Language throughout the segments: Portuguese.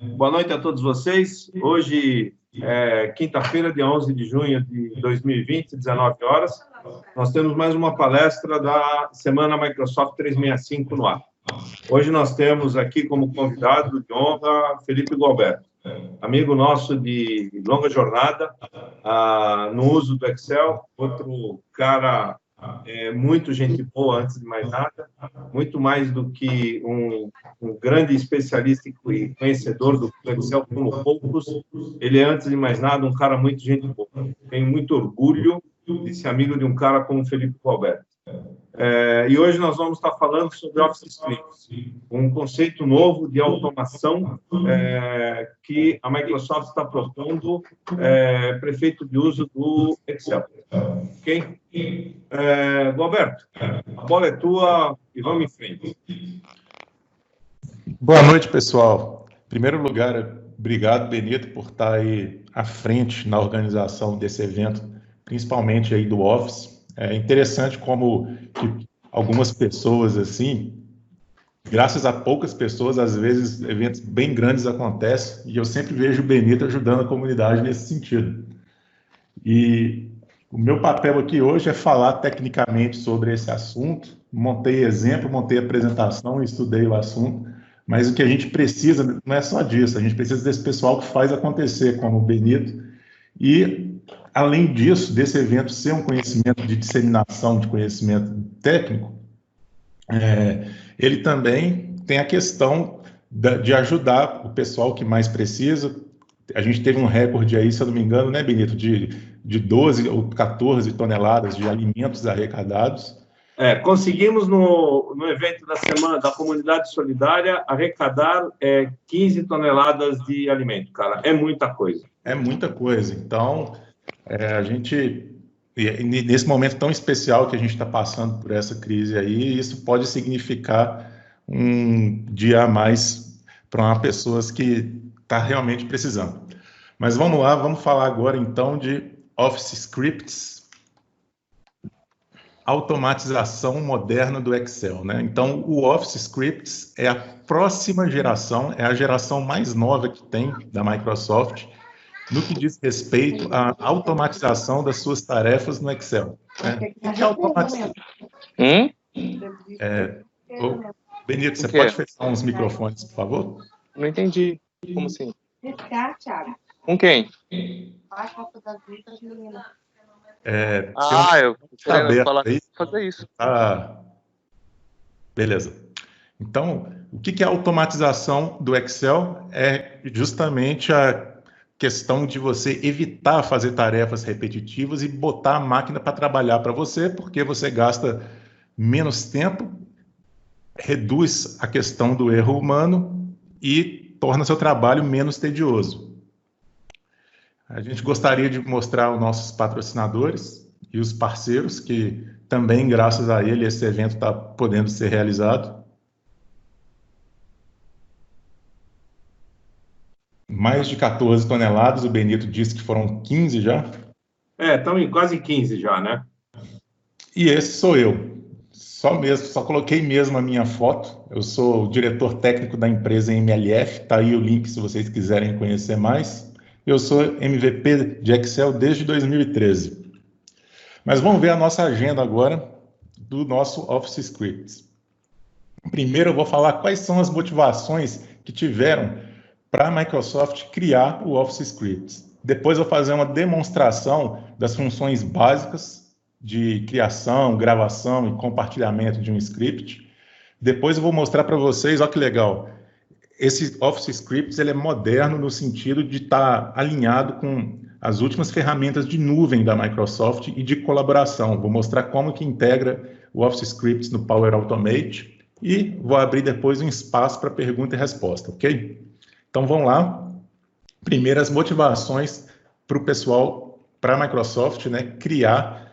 Boa noite a todos vocês. Hoje é quinta-feira, dia 11 de junho de 2020, 19 horas. Nós temos mais uma palestra da Semana Microsoft 365 no ar. Hoje nós temos aqui como convidado de honra Felipe Gualberto, amigo nosso de longa jornada no uso do Excel, outro cara muito gente boa, antes de mais nada, muito mais do que um grande especialista e conhecedor do Excel como poucos. Ele é, antes de mais nada, um cara muito gente boa. Tenho muito orgulho de ser amigo de um cara como Felipe Gualberto. E hoje nós vamos estar falando sobre Office Scripts, um conceito novo de automação que a Microsoft está propondo para efeito de uso do Excel. Ok? Gualberto, a bola é tua e vamos em frente. Boa noite, pessoal. Em primeiro lugar, obrigado, Benito, por estar aí à frente na organização desse evento, principalmente aí do Office. É interessante como que algumas pessoas, assim, graças a poucas pessoas, às vezes eventos bem grandes acontecem, e eu sempre vejo o Benito ajudando a comunidade nesse sentido. E o meu papel aqui hoje é falar tecnicamente sobre esse assunto. Montei exemplo, montei apresentação, estudei o assunto, mas o que a gente precisa não é só disso, a gente precisa desse pessoal que faz acontecer, como o Benito, e além disso, desse evento ser um conhecimento de disseminação de conhecimento técnico, ele também tem a questão de ajudar o pessoal que mais precisa. A gente teve um recorde aí, se eu não me engano, né, Benito, de 12 ou 14 toneladas de alimentos arrecadados. Conseguimos no evento da semana da Comunidade Solidária arrecadar 15 toneladas de alimento, cara. É muita coisa. É muita coisa. Então, a gente, nesse momento tão especial que a gente está passando por essa crise aí, isso pode significar um dia a mais para uma pessoa que está realmente precisando. Mas vamos lá, vamos falar agora então de Office Scripts, automatização moderna do Excel, né? Então, o Office Scripts é a próxima geração, é a geração mais nova que tem da Microsoft, no que diz respeito à automatização das suas tarefas no Excel. Né? O que é automatização? Benito, você pode fechar uns microfones, por favor? Não entendi. Como assim? Com quem? Eu quero falar fazer isso. Beleza. Então, o que é a automatização do Excel? É justamente a questão de você evitar fazer tarefas repetitivas e botar a máquina para trabalhar para você, porque você gasta menos tempo, reduz a questão do erro humano e torna seu trabalho menos tedioso. A gente gostaria de mostrar os nossos patrocinadores e os parceiros, que também, graças a ele, esse evento está podendo ser realizado. Mais de 14 toneladas, o Benito disse que foram 15 já. Estão em quase 15 já, né? E esse sou eu. Só coloquei mesmo a minha foto. Eu sou o diretor técnico da empresa MLF, tá aí o link se vocês quiserem conhecer mais. Eu sou MVP de Excel desde 2013. Mas vamos ver a nossa agenda agora do nosso Office Scripts. Primeiro eu vou falar quais são as motivações que tiveram para a Microsoft criar o Office Scripts. Depois eu vou fazer uma demonstração das funções básicas de criação, gravação e compartilhamento de um script. Depois eu vou mostrar para vocês, olha que legal, esse Office Scripts ele é moderno no sentido de estar alinhado com as últimas ferramentas de nuvem da Microsoft e de colaboração. Vou mostrar como que integra o Office Scripts no Power Automate e vou abrir depois um espaço para pergunta e resposta, ok? Então, vamos lá. Primeiras motivações para o pessoal, para a Microsoft, né, criar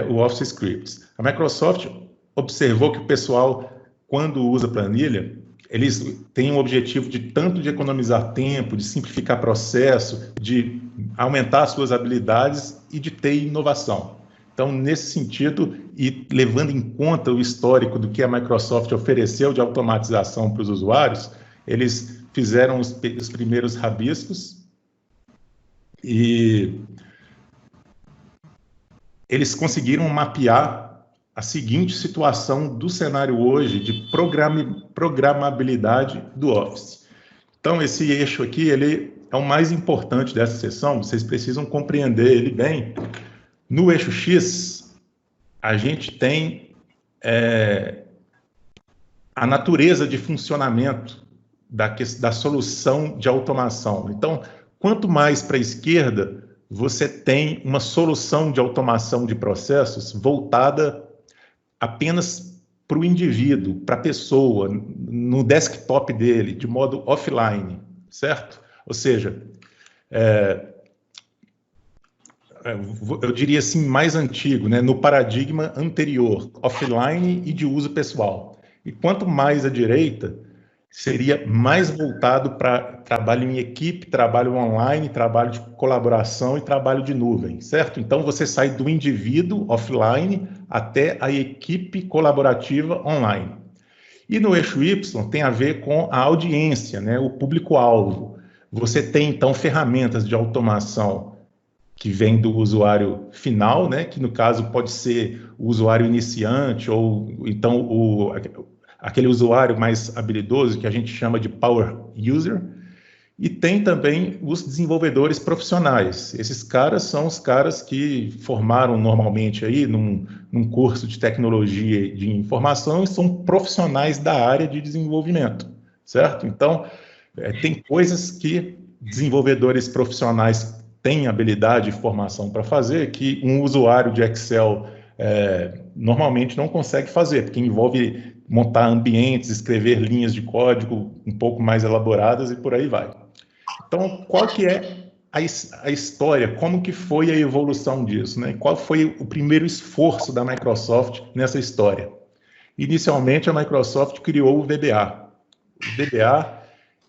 o Office Scripts. A Microsoft observou que o pessoal, quando usa planilha, eles têm um objetivo de tanto de economizar tempo, de simplificar processo, de aumentar suas habilidades e de ter inovação. Então, nesse sentido, e levando em conta o histórico do que a Microsoft ofereceu de automatização para os usuários, eles fizeram os primeiros rabiscos e eles conseguiram mapear a seguinte situação do cenário hoje de programabilidade do Office. Então, esse eixo aqui, ele é o mais importante dessa sessão, vocês precisam compreender ele bem. No eixo X, a gente tem a natureza de funcionamento da solução de automação. Então, quanto mais para a esquerda, você tem uma solução de automação de processos voltada apenas para o indivíduo, para a pessoa, no desktop dele, de modo offline, certo? Ou seja, eu diria assim, mais antigo, né? No paradigma anterior, offline e de uso pessoal. E quanto mais à direita, seria mais voltado para trabalho em equipe, trabalho online, trabalho de colaboração e trabalho de nuvem, certo? Então, você sai do indivíduo offline até a equipe colaborativa online. E no eixo Y tem a ver com a audiência, né? O público-alvo. Você tem, então, ferramentas de automação que vem do usuário final, né? Que no caso pode ser o usuário iniciante ou então aquele usuário mais habilidoso que a gente chama de power user, e tem também os desenvolvedores profissionais. Esses caras são os caras que formaram normalmente aí num curso de tecnologia de informação e são profissionais da área de desenvolvimento, certo? Então, tem coisas que desenvolvedores profissionais têm habilidade e formação para fazer que um usuário de Excel normalmente não consegue fazer, porque envolve montar ambientes, escrever linhas de código um pouco mais elaboradas e por aí vai. Então, qual que é a história? Como que foi a evolução disso, né? Qual foi o primeiro esforço da Microsoft nessa história? Inicialmente, a Microsoft criou o VBA. O VBA,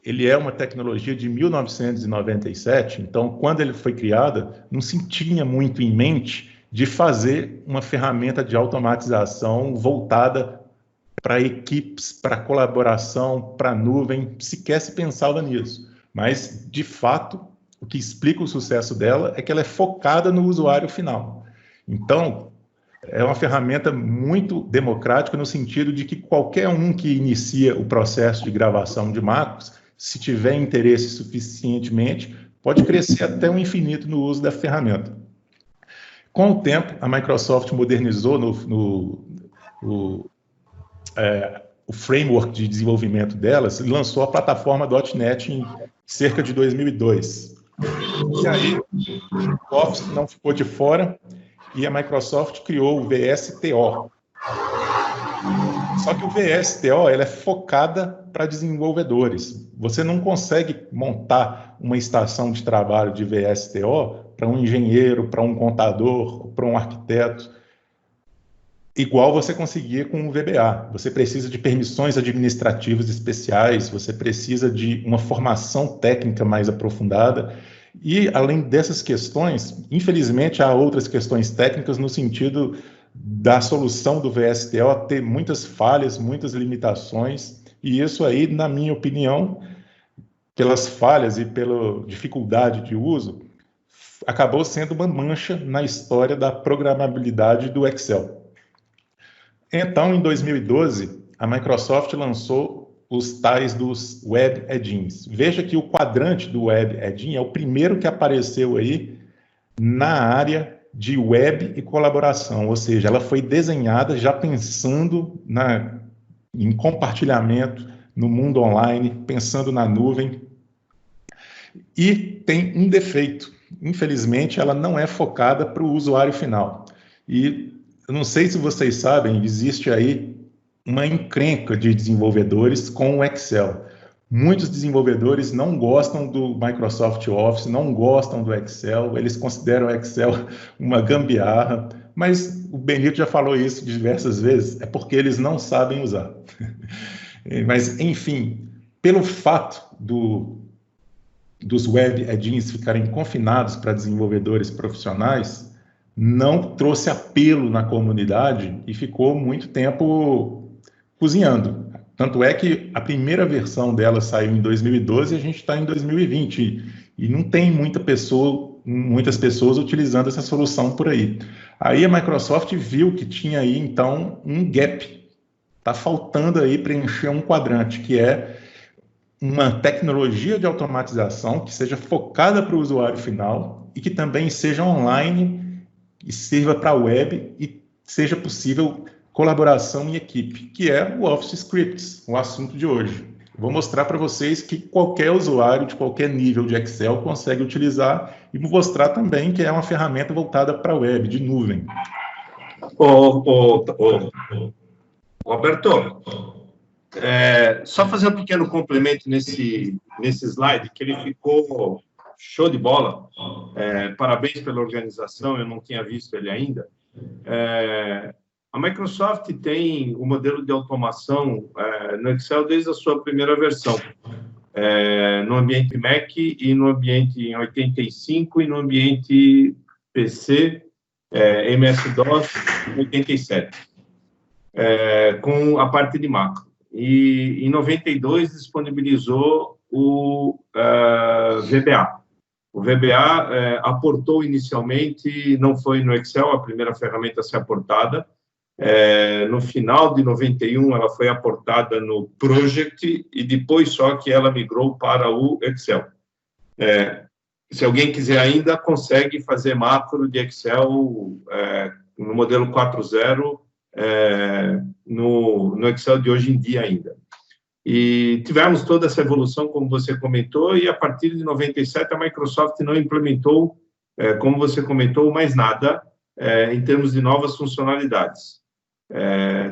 ele é uma tecnologia de 1997, então, quando ele foi criado, não se tinha muito em mente de fazer uma ferramenta de automatização voltada para equipes, para colaboração, para nuvem, sequer se pensava nisso. Mas, de fato, o que explica o sucesso dela é que ela é focada no usuário final. Então, é uma ferramenta muito democrática no sentido de que qualquer um que inicia o processo de gravação de macros, se tiver interesse suficientemente, pode crescer até o infinito no uso da ferramenta. Com o tempo, a Microsoft modernizou o framework de desenvolvimento delas e lançou a plataforma .NET em cerca de 2002. E aí, o Office não ficou de fora e a Microsoft criou o VSTO. Só que o VSTO ela é focada para desenvolvedores. Você não consegue montar uma estação de trabalho de VSTO para um engenheiro, para um contador, para um arquiteto, igual você conseguia com o VBA. Você precisa de permissões administrativas especiais, você precisa de uma formação técnica mais aprofundada. E, além dessas questões, infelizmente, há outras questões técnicas no sentido da solução do VSTO ter muitas falhas, muitas limitações, e isso aí, na minha opinião, pelas falhas e pela dificuldade de uso, acabou sendo uma mancha na história da programabilidade do Excel. Então, em 2012, a Microsoft lançou os tais dos Web Add-ins. Veja que o quadrante do Web Add-in é o primeiro que apareceu aí na área de web e colaboração, ou seja, ela foi desenhada já pensando em compartilhamento no mundo online, pensando na nuvem. E tem um defeito. Infelizmente, ela não é focada para o usuário final. E eu não sei se vocês sabem, existe aí uma encrenca de desenvolvedores com o Excel. Muitos desenvolvedores não gostam do Microsoft Office, não gostam do Excel, eles consideram o Excel uma gambiarra, mas o Benito já falou isso diversas vezes, é porque eles não sabem usar. Mas, enfim, pelo fato dos Web Add-ins ficarem confinados para desenvolvedores profissionais, não trouxe apelo na comunidade e ficou muito tempo cozinhando. Tanto é que a primeira versão dela saiu em 2012 e a gente está em 2020. E não tem muitas pessoas utilizando essa solução por aí. Aí a Microsoft viu que tinha aí, então, um gap. Está faltando aí preencher um quadrante, que é uma tecnologia de automatização que seja focada para o usuário final e que também seja online e sirva para a web e seja possível colaboração em equipe, que é o Office Scripts, o assunto de hoje. Vou mostrar para vocês que qualquer usuário de qualquer nível de Excel consegue utilizar e vou mostrar também que é uma ferramenta voltada para a web, de nuvem. Roberto, só fazer um pequeno complemento nesse slide, que ele ficou show de bola. Parabéns pela organização, eu não tinha visto ele ainda. A Microsoft tem o modelo de automação no Excel desde a sua primeira versão, no ambiente Mac e no ambiente em 85 e no ambiente PC, MS-DOS, em 87, com a parte de macro. E em 92 disponibilizou o VBA. O VBA aportou inicialmente, não foi no Excel a primeira ferramenta a ser aportada. No final de 91, ela foi aportada no Project e depois só que ela migrou para o Excel. Se alguém quiser ainda, consegue fazer macro de Excel no modelo 4.0 no Excel de hoje em dia ainda. E tivemos toda essa evolução, como você comentou, e a partir de 97 a Microsoft não implementou, como você comentou, mais nada em termos de novas funcionalidades.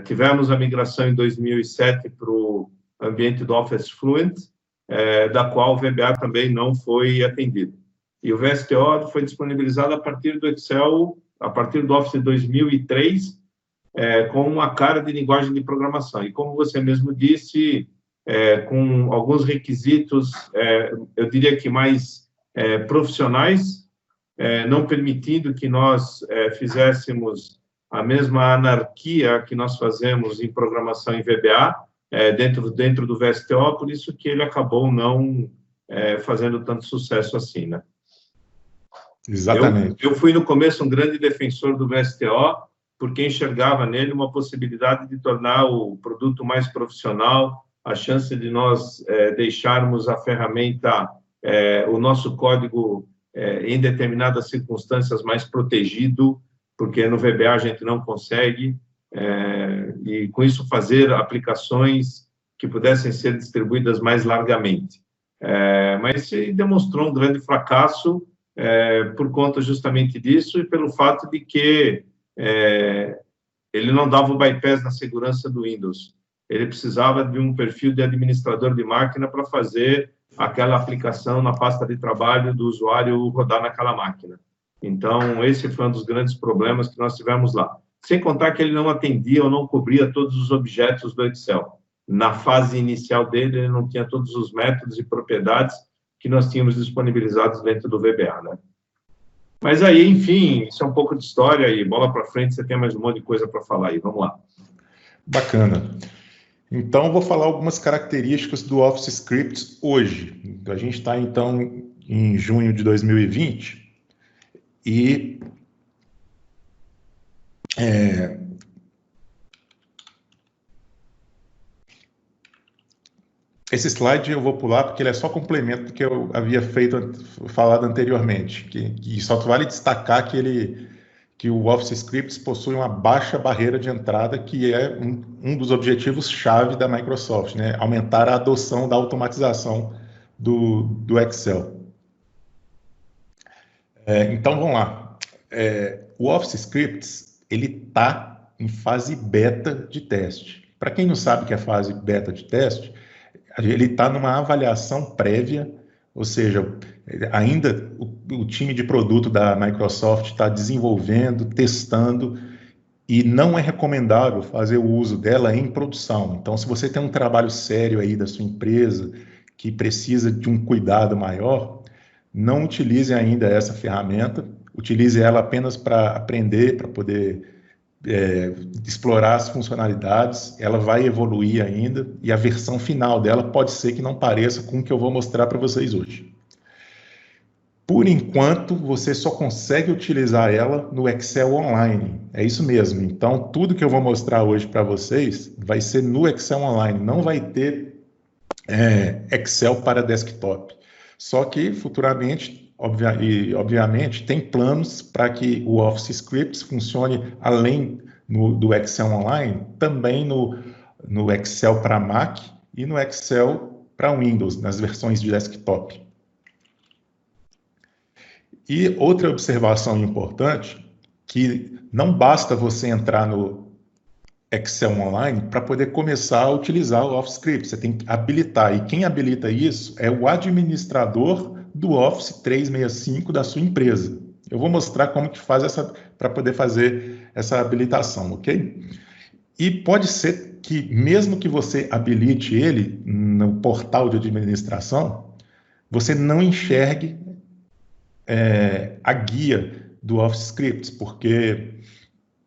Tivemos a migração em 2007 para o ambiente do Office Fluent, da qual o VBA também não foi atendido. E o VSTO foi disponibilizado a partir do Excel, a partir do Office 2003, com uma cara de linguagem de programação. E como você mesmo disse, com alguns requisitos, eu diria que mais profissionais, não permitindo que nós fizéssemos a mesma anarquia que nós fazemos em programação em VBA, dentro do VSTO, por isso que ele acabou não fazendo tanto sucesso assim, né? Exatamente. Eu fui, no começo, um grande defensor do VSTO, porque enxergava nele uma possibilidade de tornar o produto mais profissional, a chance de nós deixarmos a ferramenta, o nosso código, em determinadas circunstâncias, mais protegido, porque no VBA a gente não consegue, e com isso fazer aplicações que pudessem ser distribuídas mais largamente. Mas se demonstrou um grande fracasso por conta justamente disso e pelo fato de que ele não dava o bypass na segurança do Windows. Ele precisava de um perfil de administrador de máquina para fazer aquela aplicação na pasta de trabalho do usuário rodar naquela máquina. Então, esse foi um dos grandes problemas que nós tivemos lá. Sem contar que ele não atendia ou não cobria todos os objetos do Excel. Na fase inicial dele, ele não tinha todos os métodos e propriedades que nós tínhamos disponibilizados dentro do VBA, né? Mas aí, enfim, isso é um pouco de história e bola para frente, você tem mais um monte de coisa para falar aí. Vamos lá. Bacana. Então, vou falar algumas características do Office Scripts hoje. A gente está, então, em junho de 2020 e esse slide eu vou pular porque ele é só complemento do que eu havia falado anteriormente, que só vale destacar que o Office Scripts possui uma baixa barreira de entrada, que é um dos objetivos-chave da Microsoft, né? Aumentar a adoção da automatização do Excel. Então, vamos lá. O Office Scripts, ele está em fase beta de teste. Para quem não sabe o que é fase beta de teste, ele está numa avaliação prévia, ou seja, ainda o time de produto da Microsoft está desenvolvendo, testando, e não é recomendável fazer o uso dela em produção. Então, se você tem um trabalho sério aí da sua empresa, que precisa de um cuidado maior, não utilize ainda essa ferramenta, utilize ela apenas para aprender, para poder explorar as funcionalidades, ela vai evoluir ainda, e a versão final dela pode ser que não pareça com o que eu vou mostrar para vocês hoje. Por enquanto, você só consegue utilizar ela no Excel Online. É isso mesmo. Então, tudo que eu vou mostrar hoje para vocês vai ser no Excel Online. Não vai ter Excel para desktop. Só que, futuramente, obviamente, tem planos para que o Office Scripts funcione além do Excel Online, também no Excel para Mac e no Excel para Windows, nas versões de desktop. E outra observação importante, que não basta você entrar no Excel Online para poder começar a utilizar o Office Script, você tem que habilitar, e quem habilita isso é o administrador do Office 365 da sua empresa. Eu vou mostrar como que faz para poder fazer essa habilitação, ok? E pode ser que, mesmo que você habilite ele no portal de administração, você não enxergue a guia do Office Scripts, porque,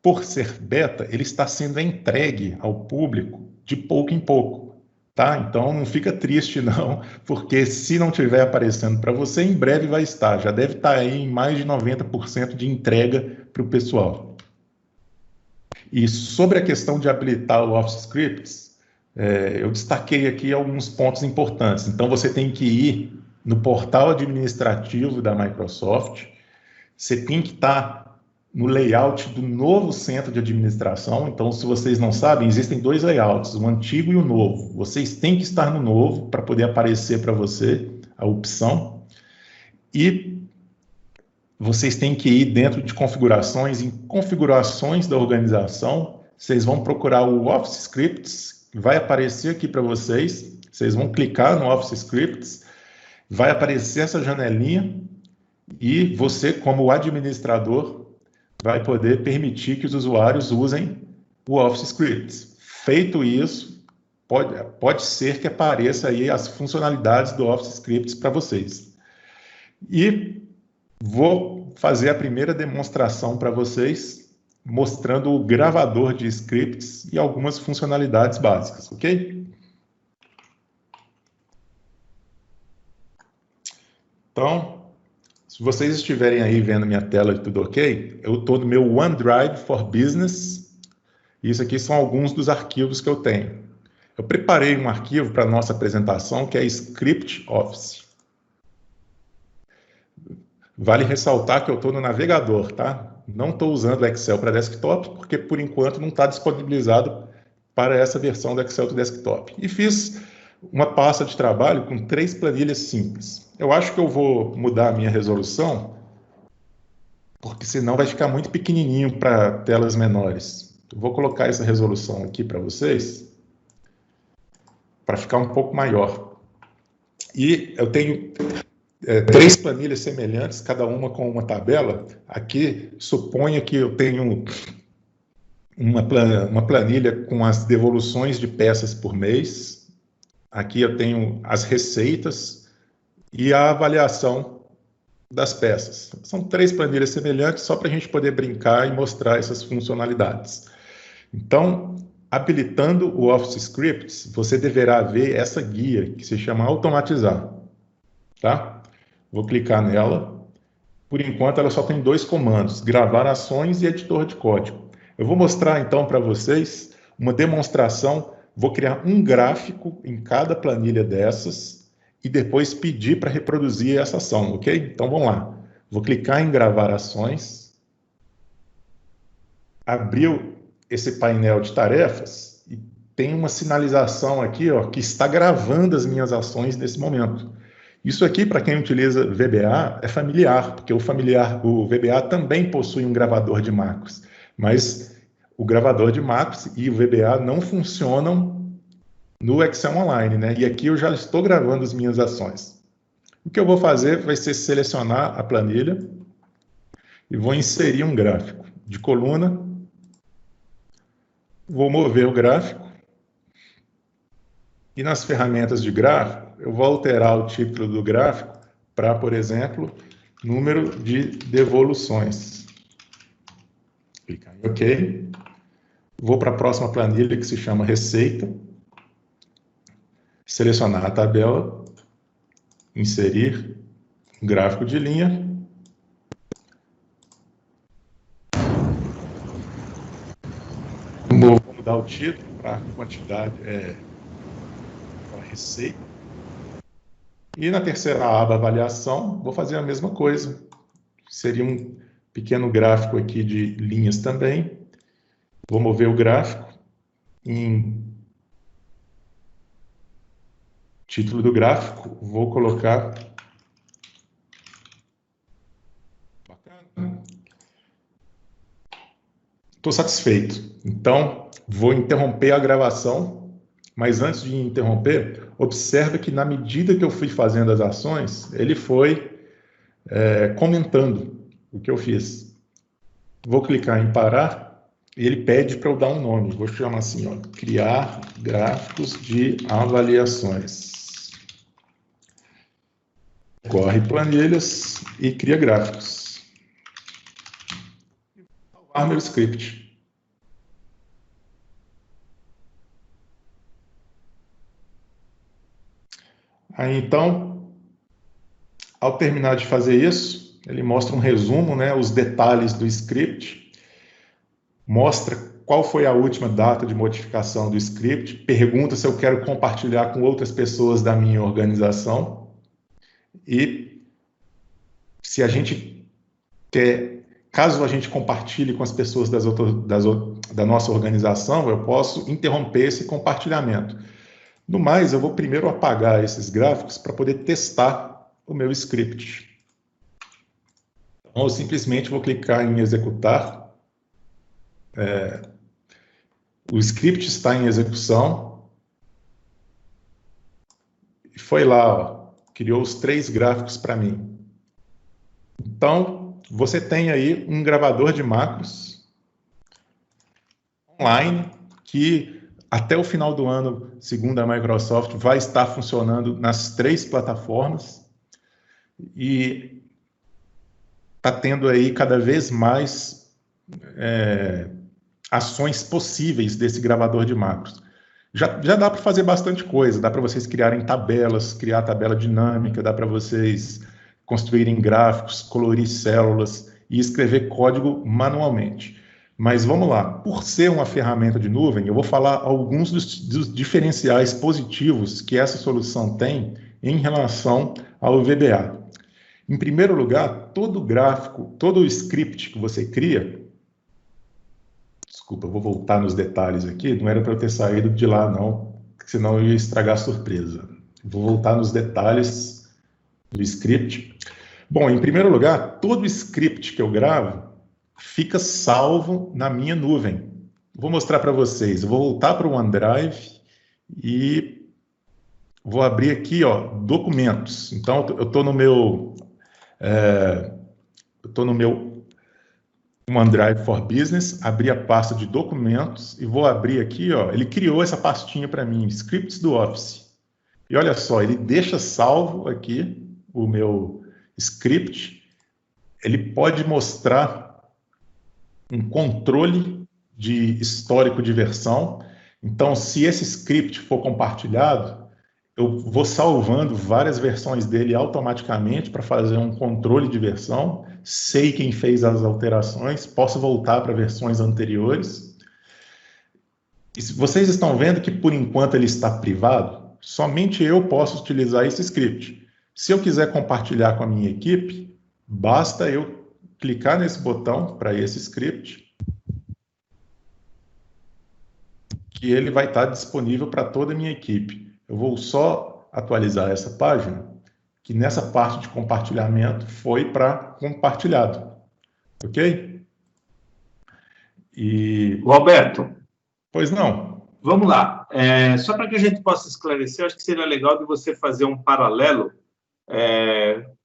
por ser beta, ele está sendo entregue ao público de pouco em pouco, tá? Então, não fica triste, não, porque se não estiver aparecendo para você, em breve vai estar. Já deve estar aí em mais de 90% de entrega para o pessoal. E sobre a questão de habilitar o Office Scripts, eu destaquei aqui alguns pontos importantes. Então, você tem que ir no portal administrativo da Microsoft, você tem que estar no layout do novo centro de administração. Então, se vocês não sabem, existem dois layouts, o antigo e o novo. Vocês têm que estar no novo para poder aparecer para você a opção. E vocês têm que ir dentro de configurações, em configurações da organização, vocês vão procurar o Office Scripts, vai aparecer aqui para vocês, vocês vão clicar no Office Scripts, vai aparecer essa janelinha e você, como administrador, vai poder permitir que os usuários usem o Office Scripts. Feito isso, pode ser que apareça aí as funcionalidades do Office Scripts para vocês. E vou fazer a primeira demonstração para vocês, mostrando o gravador de scripts e algumas funcionalidades básicas, ok? Então, se vocês estiverem aí vendo minha tela e tudo ok, eu estou no meu OneDrive for Business. Isso aqui são alguns dos arquivos que eu tenho. Eu preparei um arquivo para a nossa apresentação, que é Script Office. Vale ressaltar que eu estou no navegador, tá? Não estou usando o Excel para desktop, porque por enquanto não está disponibilizado para essa versão do Excel do desktop. E fiz uma pasta de trabalho com 3 planilhas simples. Eu acho que eu vou mudar a minha resolução, porque senão vai ficar muito pequenininho para telas menores. Eu vou colocar essa resolução aqui para vocês, para ficar um pouco maior. E eu tenho 3 planilhas semelhantes, cada uma com uma tabela. Aqui, suponha que eu tenho uma planilha com as devoluções de peças por mês. Aqui eu tenho as receitas e a avaliação das peças. São 3 planilhas semelhantes, só para a gente poder brincar e mostrar essas funcionalidades. Então, habilitando o Office Scripts, você deverá ver essa guia, que se chama Automatizar. Tá? Vou clicar nela. Por enquanto, ela só tem 2 comandos, gravar ações e editor de código. Eu vou mostrar, então, para vocês uma demonstração. Vou criar um gráfico em cada planilha dessas e depois pedir para reproduzir essa ação, ok? Então, vamos lá. Vou clicar em gravar ações. Abriu esse painel de tarefas e tem uma sinalização aqui, ó, que está gravando as minhas ações nesse momento. Isso aqui, para quem utiliza VBA, é familiar, porque o VBA também possui um gravador de macros, mas o gravador de macros e o VBA não funcionam no Excel Online, né? E aqui eu já estou gravando as minhas ações. O que eu vou fazer vai ser selecionar a planilha e vou inserir um gráfico de coluna. Vou mover o gráfico. E nas ferramentas de gráfico, eu vou alterar o título do gráfico para, por exemplo, número de devoluções. Clicar em OK. Vou para a próxima planilha, que se chama Receita. Selecionar a tabela, inserir um gráfico de linha. Vou mudar o título para quantidade, para receita. E na terceira aba, avaliação, vou fazer a mesma coisa. Seria um pequeno gráfico aqui de linhas também. Vou mover o gráfico em título do gráfico, vou colocar... Bacana. Estou satisfeito. Então, vou interromper a gravação, mas antes de interromper, observe que na medida que eu fui fazendo as ações, ele foi comentando o que eu fiz. Vou clicar em parar e ele pede para eu dar um nome. Vou chamar assim, ó, criar gráficos de avaliações. Corre planilhas e cria gráficos. Vou salvar meu script. Aí, então, ao terminar de fazer isso, ele mostra um resumo, né, os detalhes do script, mostra qual foi a última data de modificação do script, pergunta se eu quero compartilhar com outras pessoas da minha organização e se a gente quer, caso a gente compartilhe com as pessoas da nossa organização, eu posso interromper esse compartilhamento. No mais, eu vou primeiro apagar esses gráficos para poder testar o meu script. Então, eu simplesmente vou clicar em executar. O script está em execução. E foi lá, ó, criou os 3 gráficos para mim. Então, você tem aí um gravador de macros online que até o final do ano, segundo a Microsoft, vai estar funcionando nas 3 plataformas e está tendo aí cada vez mais ações possíveis desse gravador de macros. Já dá para fazer bastante coisa, dá para vocês criarem tabelas, criar tabela dinâmica, dá para vocês construírem gráficos, colorir células e escrever código manualmente. Mas vamos lá, por ser uma ferramenta de nuvem, eu vou falar alguns dos diferenciais positivos que essa solução tem em relação ao VBA. Em primeiro lugar, todo gráfico, todo script que você cria... Desculpa, eu vou voltar nos detalhes aqui, não era para eu ter saído de lá não, senão eu ia estragar a surpresa. Vou voltar nos detalhes do script. Bom, em primeiro lugar, todo script que eu gravo fica salvo na minha nuvem. Vou mostrar para vocês. Eu vou voltar para o OneDrive e vou abrir aqui, ó, documentos. Então, eu estou no meu OneDrive for Business, abri a pasta de documentos e vou abrir aqui, ó, ele criou essa pastinha para mim, scripts do Office. E olha só, ele deixa salvo aqui o meu script. Ele pode mostrar um controle de histórico de versão. Então, se esse script for compartilhado, eu vou salvando várias versões dele automaticamente para fazer um controle de versão. Sei quem fez as alterações, posso voltar para versões anteriores. E vocês estão vendo que, por enquanto, ele está privado? Somente eu posso utilizar esse script. Se eu quiser compartilhar com a minha equipe, basta eu clicar nesse botão para esse script, que ele vai estar disponível para toda a minha equipe. Eu vou só atualizar essa página, que nessa parte de compartilhamento foi para compartilhado. Ok? E... Roberto. Pois não. Vamos lá. Só para que a gente possa esclarecer, acho que seria legal de você fazer um paralelo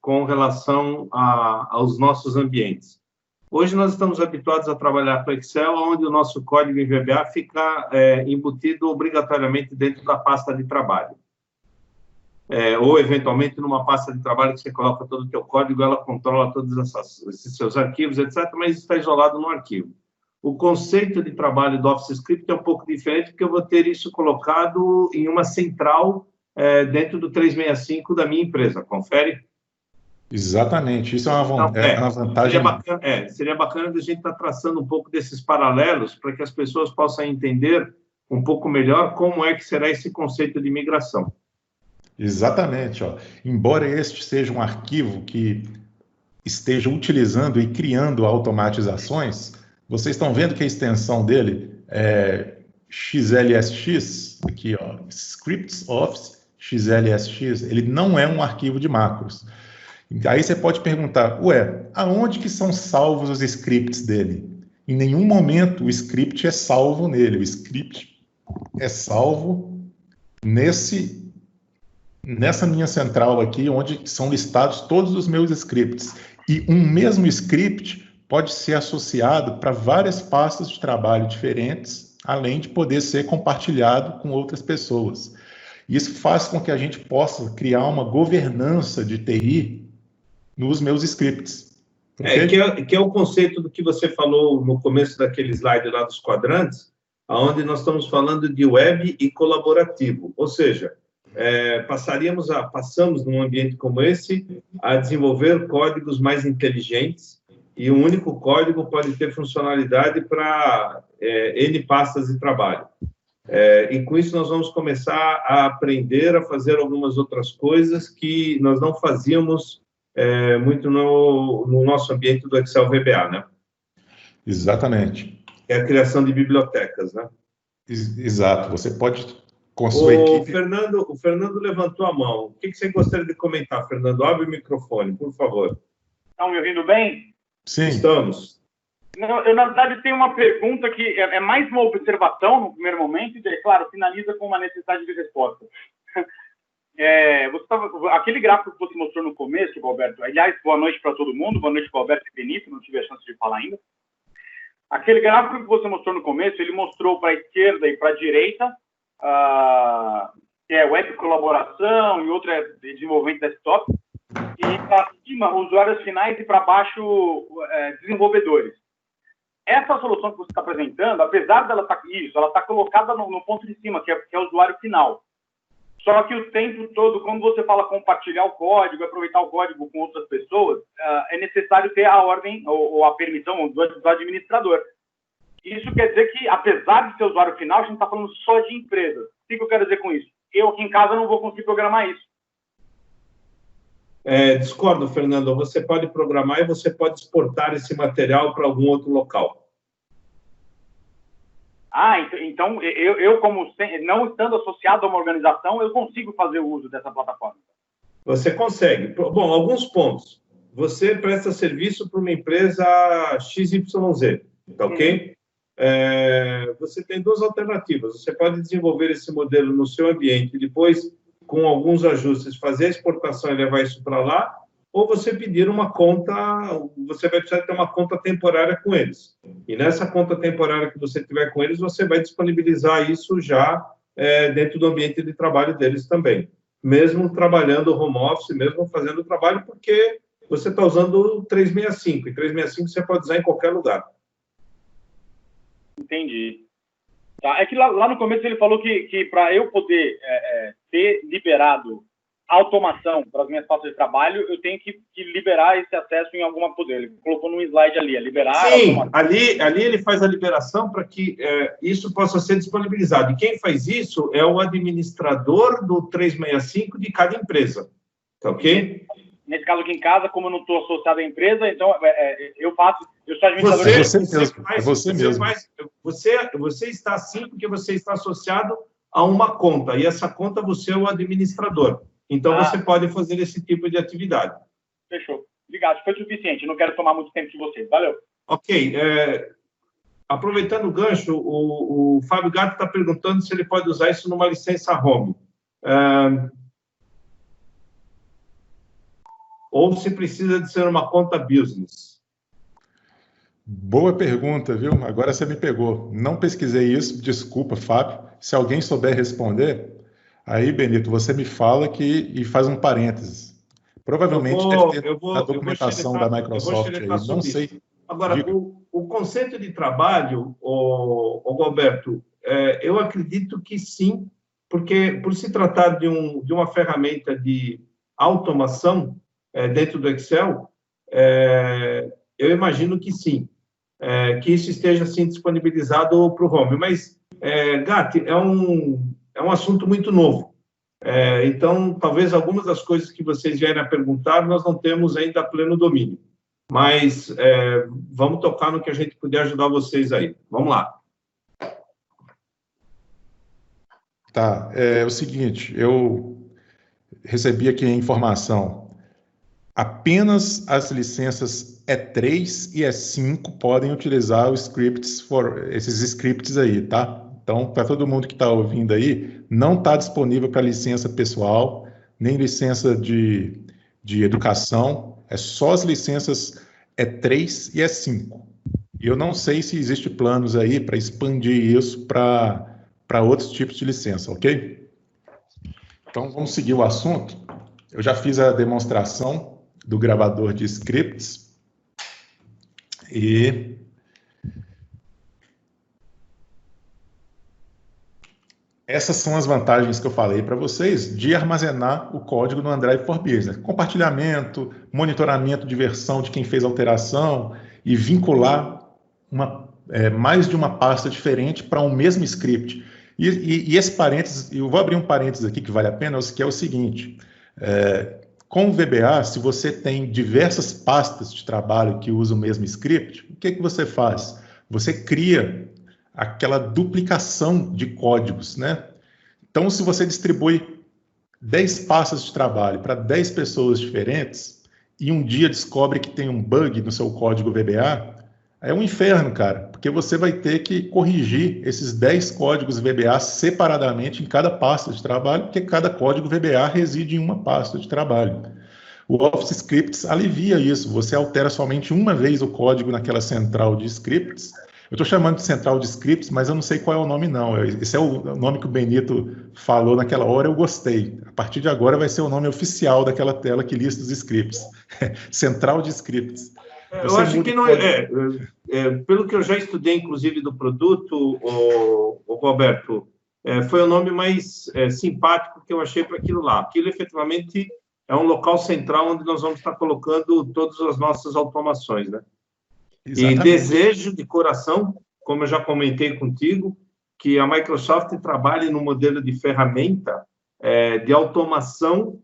com relação aos nossos ambientes. Hoje nós estamos habituados a trabalhar com Excel, onde o nosso código em VBA fica embutido obrigatoriamente dentro da pasta de trabalho. Ou, eventualmente, numa pasta de trabalho que você coloca todo o teu código, ela controla todos esses seus arquivos, etc., mas está isolado no arquivo. o conceito de trabalho do Office Script é um pouco diferente, porque eu vou ter isso colocado em uma central dentro do 365 da minha empresa. Confere? Exatamente. Isso é uma vantagem. Seria bacana a gente estar traçando um pouco desses paralelos para que as pessoas possam entender um pouco melhor como é que será esse conceito de migração. Exatamente. Ó. Embora este seja um arquivo que esteja utilizando e criando automatizações, vocês estão vendo que a extensão dele é XLSX, aqui, ó, Scripts Office XLSX, ele não é um arquivo de macros. Aí você pode perguntar, aonde que são salvos os scripts dele? Em nenhum momento o script é salvo nele, o script é salvo nessa minha central aqui, onde são listados todos os meus scripts. E um mesmo script pode ser associado para várias pastas de trabalho diferentes, além de poder ser compartilhado com outras pessoas. Isso faz com que a gente possa criar uma governança de TI nos meus scripts. Que é o conceito do que você falou no começo daquele slide lá dos quadrantes, onde nós estamos falando de web e colaborativo. Ou seja, passamos num ambiente como esse a desenvolver códigos mais inteligentes, e um único código pode ter funcionalidade para N pastas de trabalho. E com isso nós vamos começar a aprender a fazer algumas outras coisas que nós não fazíamos muito no nosso ambiente do Excel VBA, né? Exatamente. É a criação de bibliotecas, né? Exato. Você pode, com a sua equipe... O Fernando levantou a mão. O que você gostaria de comentar, Fernando? Abre o microfone, por favor. Estão me ouvindo bem? Sim. Estamos. Eu, na verdade, tenho uma pergunta que é mais uma observação no primeiro momento e, claro, finaliza com uma necessidade de resposta. Aquele gráfico que você mostrou no começo, Roberto, aliás, boa noite para todo mundo, boa noite para o Roberto e Benito, não tive a chance de falar ainda. Aquele gráfico que você mostrou no começo, ele mostrou para a esquerda e para a direita, que é web colaboração e outra é desenvolvimento desktop, e para cima, usuários finais e para baixo, desenvolvedores. Essa solução que você está apresentando, apesar dela ela está colocada no ponto de cima, que é o usuário final. Só que o tempo todo, quando você fala compartilhar o código, aproveitar o código com outras pessoas, é necessário ter a ordem ou a permissão do administrador. Isso quer dizer que, apesar de ser usuário final, a gente está falando só de empresas. O que eu quero dizer com isso? Eu aqui em casa não vou conseguir programar isso. Discordo, Fernando. Você pode programar e você pode exportar esse material para algum outro local. Então eu como não estando associado a uma organização, eu consigo fazer o uso dessa plataforma. Você consegue. Bom, alguns pontos. Você presta serviço para uma empresa XYZ, tá ok? Você tem duas alternativas. Você pode desenvolver esse modelo no seu ambiente e depois, com alguns ajustes, fazer a exportação e levar isso para lá, ou você pedir uma conta, você vai precisar ter uma conta temporária com eles. E nessa conta temporária que você tiver com eles, você vai disponibilizar isso já dentro do ambiente de trabalho deles também. Mesmo trabalhando home office, mesmo fazendo o trabalho, porque você está usando o 365, e 365 você pode usar em qualquer lugar. Entendi. Tá. É que lá no começo ele falou que para eu poder ter liberado automação para as minhas pastas de trabalho, eu tenho que liberar esse acesso em alguma poder. Ele colocou num slide ali, liberar... Sim, ali ele faz a liberação para que isso possa ser disponibilizado. E quem faz isso é o administrador do 365 de cada empresa. Tá ok? Nesse caso aqui em casa, como eu não estou associado à empresa, então eu sou administrador... Você está assim porque você está associado a uma conta, e essa conta você é o administrador. Então, você pode fazer esse tipo de atividade. Fechou. Obrigado. Foi suficiente. Não quero tomar muito tempo de vocês. Valeu. Ok. Aproveitando o gancho, o Fábio Gato está perguntando se ele pode usar isso numa licença home. Ou se precisa de ser uma conta business. Boa pergunta, viu? Agora você me pegou. Não pesquisei isso. Desculpa, Fábio. Se alguém souber responder... Aí, Benito, você me fala e faz um parênteses. Provavelmente deve ter na documentação da Microsoft aí. Não sei. Agora, o conceito de trabalho, o Roberto, eu acredito que sim, porque por se tratar de uma ferramenta de automação dentro do Excel, eu imagino que sim, que isso esteja assim disponibilizado para o home. Mas, Gatti, é um assunto muito novo. Então, talvez algumas das coisas que vocês vierem a perguntar, nós não temos ainda pleno domínio. Mas vamos tocar no que a gente puder ajudar vocês aí. Vamos lá. Tá, é o seguinte, eu recebi aqui a informação. Apenas as licenças E3 e E5 podem utilizar esses scripts aí, tá? Então, para todo mundo que está ouvindo aí, não está disponível para licença pessoal, nem licença de educação, é só as licenças E3 e E5. E eu não sei se existe planos aí para expandir isso para outros tipos de licença, ok? Então, vamos seguir o assunto. Eu já fiz a demonstração do gravador de scripts e essas são as vantagens que eu falei para vocês de armazenar o código no OneDrive for Business. Compartilhamento, monitoramento de versão de quem fez alteração e vincular mais de uma pasta diferente para um mesmo script. E esse parênteses, eu vou abrir um parênteses aqui que vale a pena, que é o seguinte, com o VBA, se você tem diversas pastas de trabalho que usam o mesmo script, o que você faz? Você cria aquela duplicação de códigos, né? Então, se você distribui 10 pastas de trabalho para 10 pessoas diferentes e um dia descobre que tem um bug no seu código VBA, é um inferno, cara, porque você vai ter que corrigir esses 10 códigos VBA separadamente em cada pasta de trabalho, porque cada código VBA reside em uma pasta de trabalho. O Office Scripts alivia isso, você altera somente uma vez o código naquela central de scripts. Eu estou chamando de central de scripts, mas eu não sei qual é o nome, não. Esse é o nome que o Benito falou naquela hora, eu gostei. A partir de agora vai ser o nome oficial daquela tela que lista os scripts. Central de scripts. Eu acho que não pelo que eu já estudei, inclusive, do produto, o Roberto, foi o nome mais simpático que eu achei para aquilo lá. Aquilo, efetivamente, é um local central onde nós vamos estar colocando todas as nossas automações, né? Exatamente. E desejo de coração, como eu já comentei contigo, que a Microsoft trabalhe no modelo de ferramenta de automação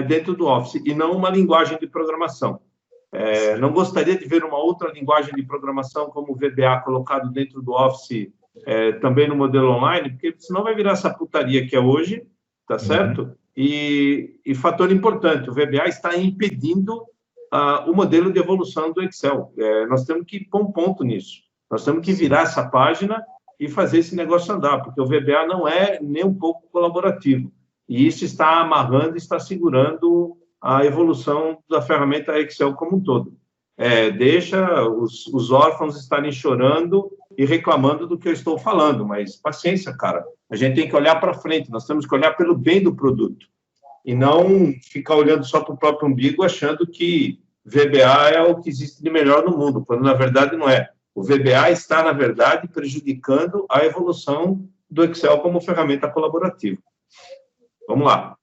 dentro do Office, e não uma linguagem de programação. Não gostaria de ver uma outra linguagem de programação como o VBA colocado dentro do Office, também no modelo online, porque senão vai virar essa putaria que é hoje, tá certo? E fator importante, o VBA está impedindo o modelo de evolução do Excel. Nós temos que pôr um ponto nisso. Nós temos que virar essa página e fazer esse negócio andar, porque o VBA não é nem um pouco colaborativo. E isso está amarrando, está segurando a evolução da ferramenta Excel como um todo. Deixa os órfãos estarem chorando e reclamando do que eu estou falando, mas paciência, cara. A gente tem que olhar para frente, nós temos que olhar pelo bem do produto e não ficar olhando só para o próprio umbigo, achando que VBA é o que existe de melhor no mundo, quando na verdade não é. O VBA está, na verdade, prejudicando a evolução do Excel como ferramenta colaborativa. Vamos lá.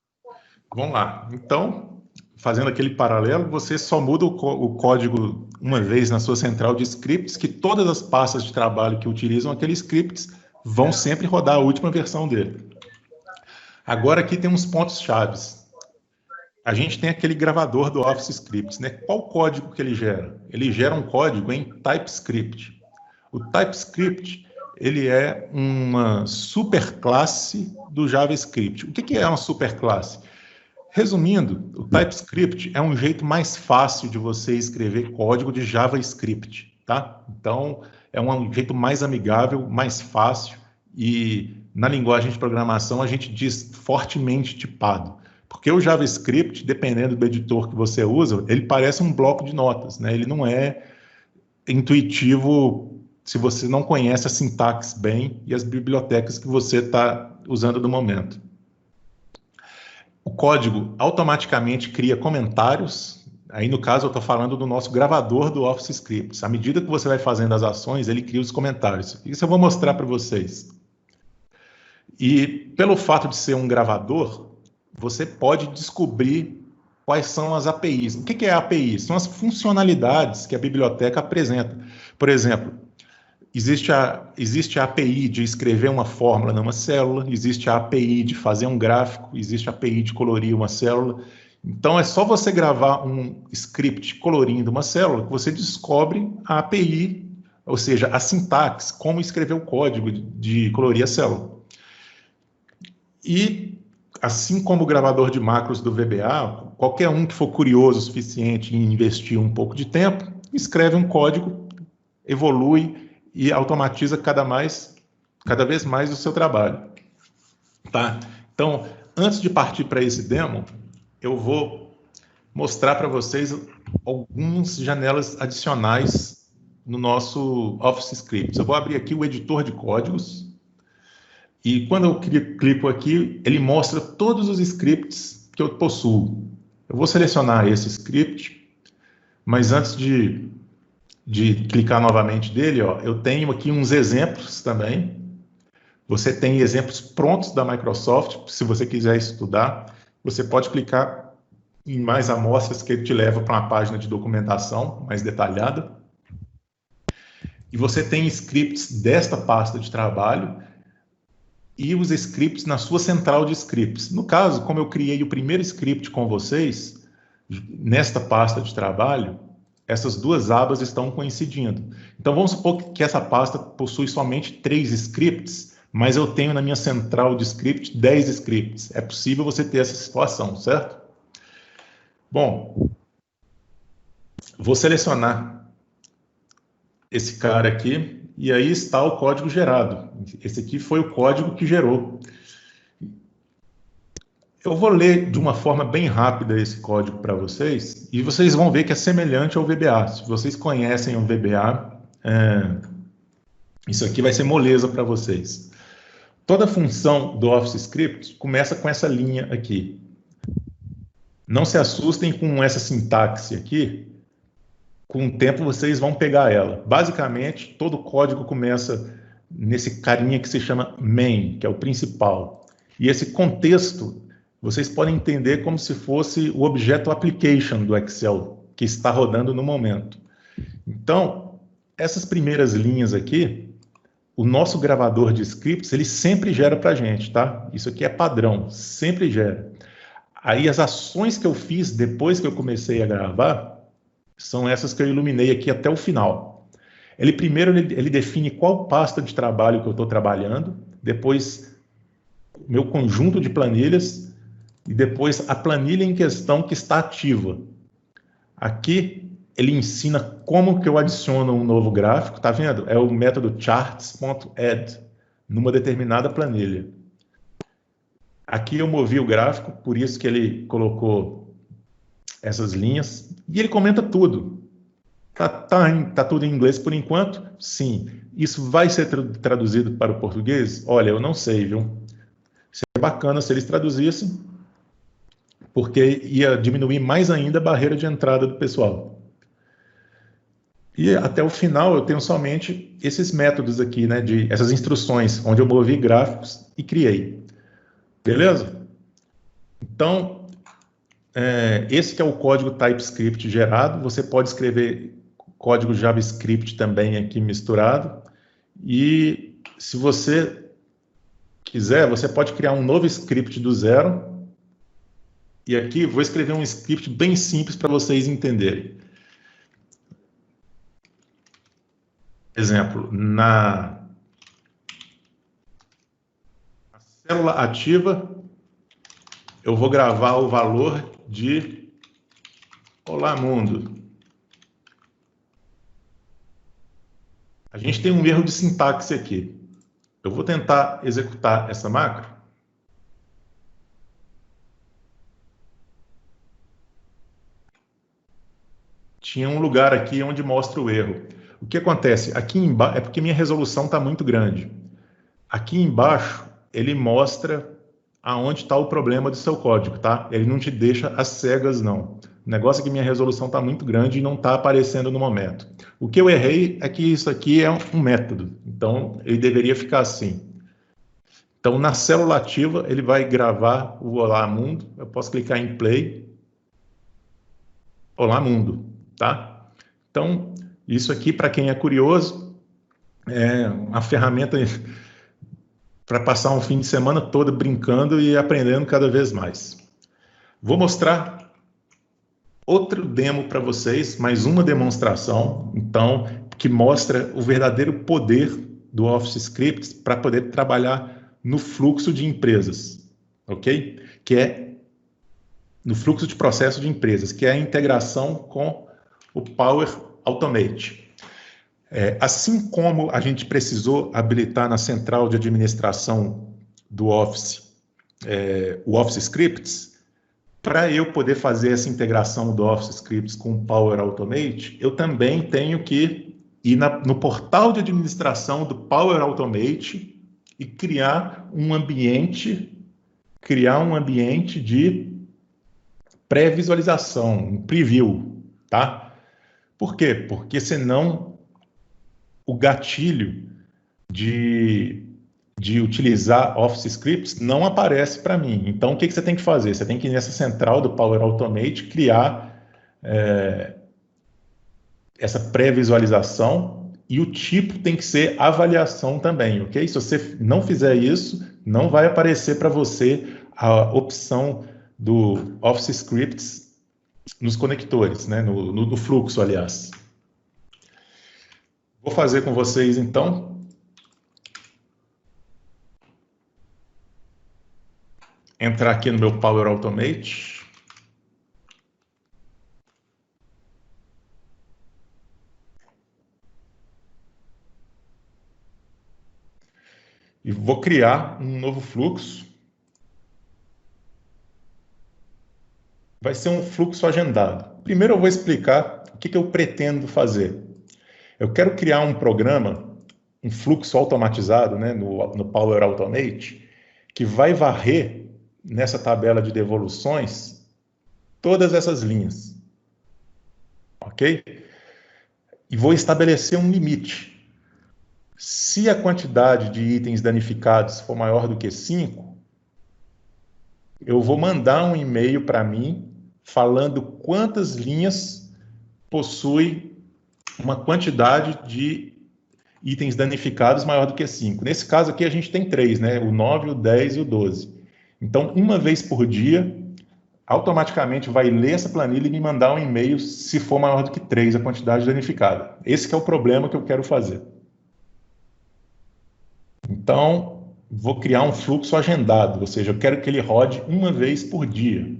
Vamos lá. Então, fazendo aquele paralelo, você só muda o código uma vez na sua central de scripts, que todas as pastas de trabalho que utilizam aqueles scripts vão sempre rodar a última versão dele. Agora aqui tem uns pontos chaves. A gente tem aquele gravador do Office Scripts, né? Qual código que ele gera? Ele gera um código em TypeScript. O TypeScript, ele é uma superclasse do JavaScript. O que é uma superclasse? Resumindo, o TypeScript é um jeito mais fácil de você escrever código de JavaScript, tá? Então, é um jeito mais amigável, mais fácil, e na linguagem de programação a gente diz fortemente tipado. Porque o JavaScript, dependendo do editor que você usa, ele parece um bloco de notas, né? Ele não é intuitivo se você não conhece a sintaxe bem e as bibliotecas que você está usando no momento. O código automaticamente cria comentários Aí, no caso, eu estou falando do nosso gravador do Office Scripts. À medida que você vai fazendo as ações, ele cria os comentários. Isso eu vou mostrar para vocês. E, pelo fato de ser um gravador, você pode descobrir quais são as APIs. O que é a API? São as funcionalidades que a biblioteca apresenta. Por exemplo, existe a API de escrever uma fórmula numa célula, existe a API de fazer um gráfico, existe a API de colorir uma célula. Então, é só você gravar um script colorindo uma célula que você descobre a API, ou seja, a sintaxe, como escrever o código de colorir a célula. E, assim como o gravador de macros do VBA, qualquer um que for curioso o suficiente em investir um pouco de tempo, escreve um código, evolui e automatiza cada vez mais o seu trabalho. Tá? Então, antes de partir para esse demo, eu vou mostrar para vocês algumas janelas adicionais no nosso Office Scripts. Eu vou abrir aqui o editor de códigos e quando eu clico aqui, ele mostra todos os scripts que eu possuo. Eu vou selecionar esse script, mas antes de clicar novamente dele, ó, eu tenho aqui uns exemplos também. Você tem exemplos prontos da Microsoft, se você quiser estudar. Você pode clicar em mais amostras que ele te leva para uma página de documentação mais detalhada. E você tem scripts desta pasta de trabalho e os scripts na sua central de scripts. No caso, como eu criei o primeiro script com vocês, nesta pasta de trabalho, essas duas abas estão coincidindo. Então, vamos supor que essa pasta possui somente 3 scripts, mas eu tenho na minha central de script 10 scripts. É possível você ter essa situação, certo? Bom, vou selecionar esse cara aqui e aí está o código gerado. Esse aqui foi o código que gerou. Eu vou ler de uma forma bem rápida esse código para vocês e vocês vão ver que é semelhante ao VBA. Se vocês conhecem o VBA, isso aqui vai ser moleza para vocês. Toda função do Office Script começa com essa linha aqui. Não se assustem com essa sintaxe aqui. Com o tempo vocês vão pegar ela. Basicamente, todo código começa nesse carinha que se chama main, que é o principal. E esse contexto, vocês podem entender como se fosse o objeto application do Excel, que está rodando no momento. Então, essas primeiras linhas aqui, o nosso gravador de scripts, ele sempre gera para a gente, tá? Isso aqui é padrão, sempre gera. Aí as ações que eu fiz depois que eu comecei a gravar, são essas que eu iluminei aqui até o final. Primeiro ele define qual pasta de trabalho que eu estou trabalhando, depois meu conjunto de planilhas, e depois a planilha em questão que está ativa. Aqui ele ensina como que eu adiciono um novo gráfico, tá vendo? É o método charts.add, numa determinada planilha. Aqui eu movi o gráfico, por isso que ele colocou essas linhas, e ele comenta tudo. Tá tudo em inglês por enquanto? Sim. Isso vai ser traduzido para o português? Olha, eu não sei, viu? Seria bacana se eles traduzissem, porque ia diminuir mais ainda a barreira de entrada do pessoal. E até o final eu tenho somente esses métodos aqui, né, essas instruções, onde eu movi gráficos e criei. Beleza? Então, esse que é o código TypeScript gerado. Você pode escrever código JavaScript também aqui misturado. E se você quiser, você pode criar um novo script do zero. E aqui vou escrever um script bem simples para vocês entenderem. Exemplo, na célula ativa, eu vou gravar o valor de Olá, mundo. A gente tem um erro de sintaxe aqui. Eu vou tentar executar essa macro. Tinha um lugar aqui onde mostra o erro. O que acontece? Aqui embaixo, é porque minha resolução está muito grande. Aqui embaixo, ele mostra aonde está o problema do seu código, tá? Ele não te deixa às cegas, não. O negócio é que minha resolução está muito grande e não está aparecendo no momento. O que eu errei é que isso aqui é um método, então ele deveria ficar assim. Então, na célula ativa, ele vai gravar o Olá Mundo. Eu posso clicar em Play. Olá Mundo, tá? Então, isso aqui, para quem é curioso, é uma ferramenta para passar um fim de semana todo brincando e aprendendo cada vez mais. Vou mostrar outro demo para vocês, mais uma demonstração, então, que mostra o verdadeiro poder do Office Scripts para poder trabalhar no fluxo de empresas, ok? Que é no fluxo de processo de empresas, que é a integração com o Power Automate. Assim como a gente precisou habilitar na central de administração do Office, o Office Scripts, para eu poder fazer essa integração do Office Scripts com o Power Automate, eu também tenho que ir no portal de administração do Power Automate e criar um ambiente de pré-visualização, um preview, tá? Por quê? Porque senão o gatilho de utilizar Office Scripts não aparece para mim. Então, o que você tem que fazer? Você tem que ir nessa central do Power Automate, criar essa pré-visualização, e o tipo tem que ser avaliação também, ok? Se você não fizer isso, não vai aparecer para você a opção do Office Scripts nos conectores, né? no fluxo, aliás. Vou fazer com vocês, então. Entrar aqui no meu Power Automate. E vou criar um novo fluxo. Vai ser um fluxo agendado. Primeiro eu vou explicar o que eu pretendo fazer. Eu quero criar um programa, um fluxo automatizado, né, no Power Automate, que vai varrer nessa tabela de devoluções todas essas linhas. Ok? E vou estabelecer um limite. Se a quantidade de itens danificados for maior do que 5, eu vou mandar um e-mail para mim falando quantas linhas possui uma quantidade de itens danificados maior do que 5. Nesse caso aqui a gente tem 3, né? O 9, o 10 e o 12. Então, uma vez por dia, automaticamente vai ler essa planilha e me mandar um e-mail se for maior do que 3 a quantidade danificada. Esse que é o problema que eu quero fazer. Então, vou criar um fluxo agendado, ou seja, eu quero que ele rode uma vez por dia.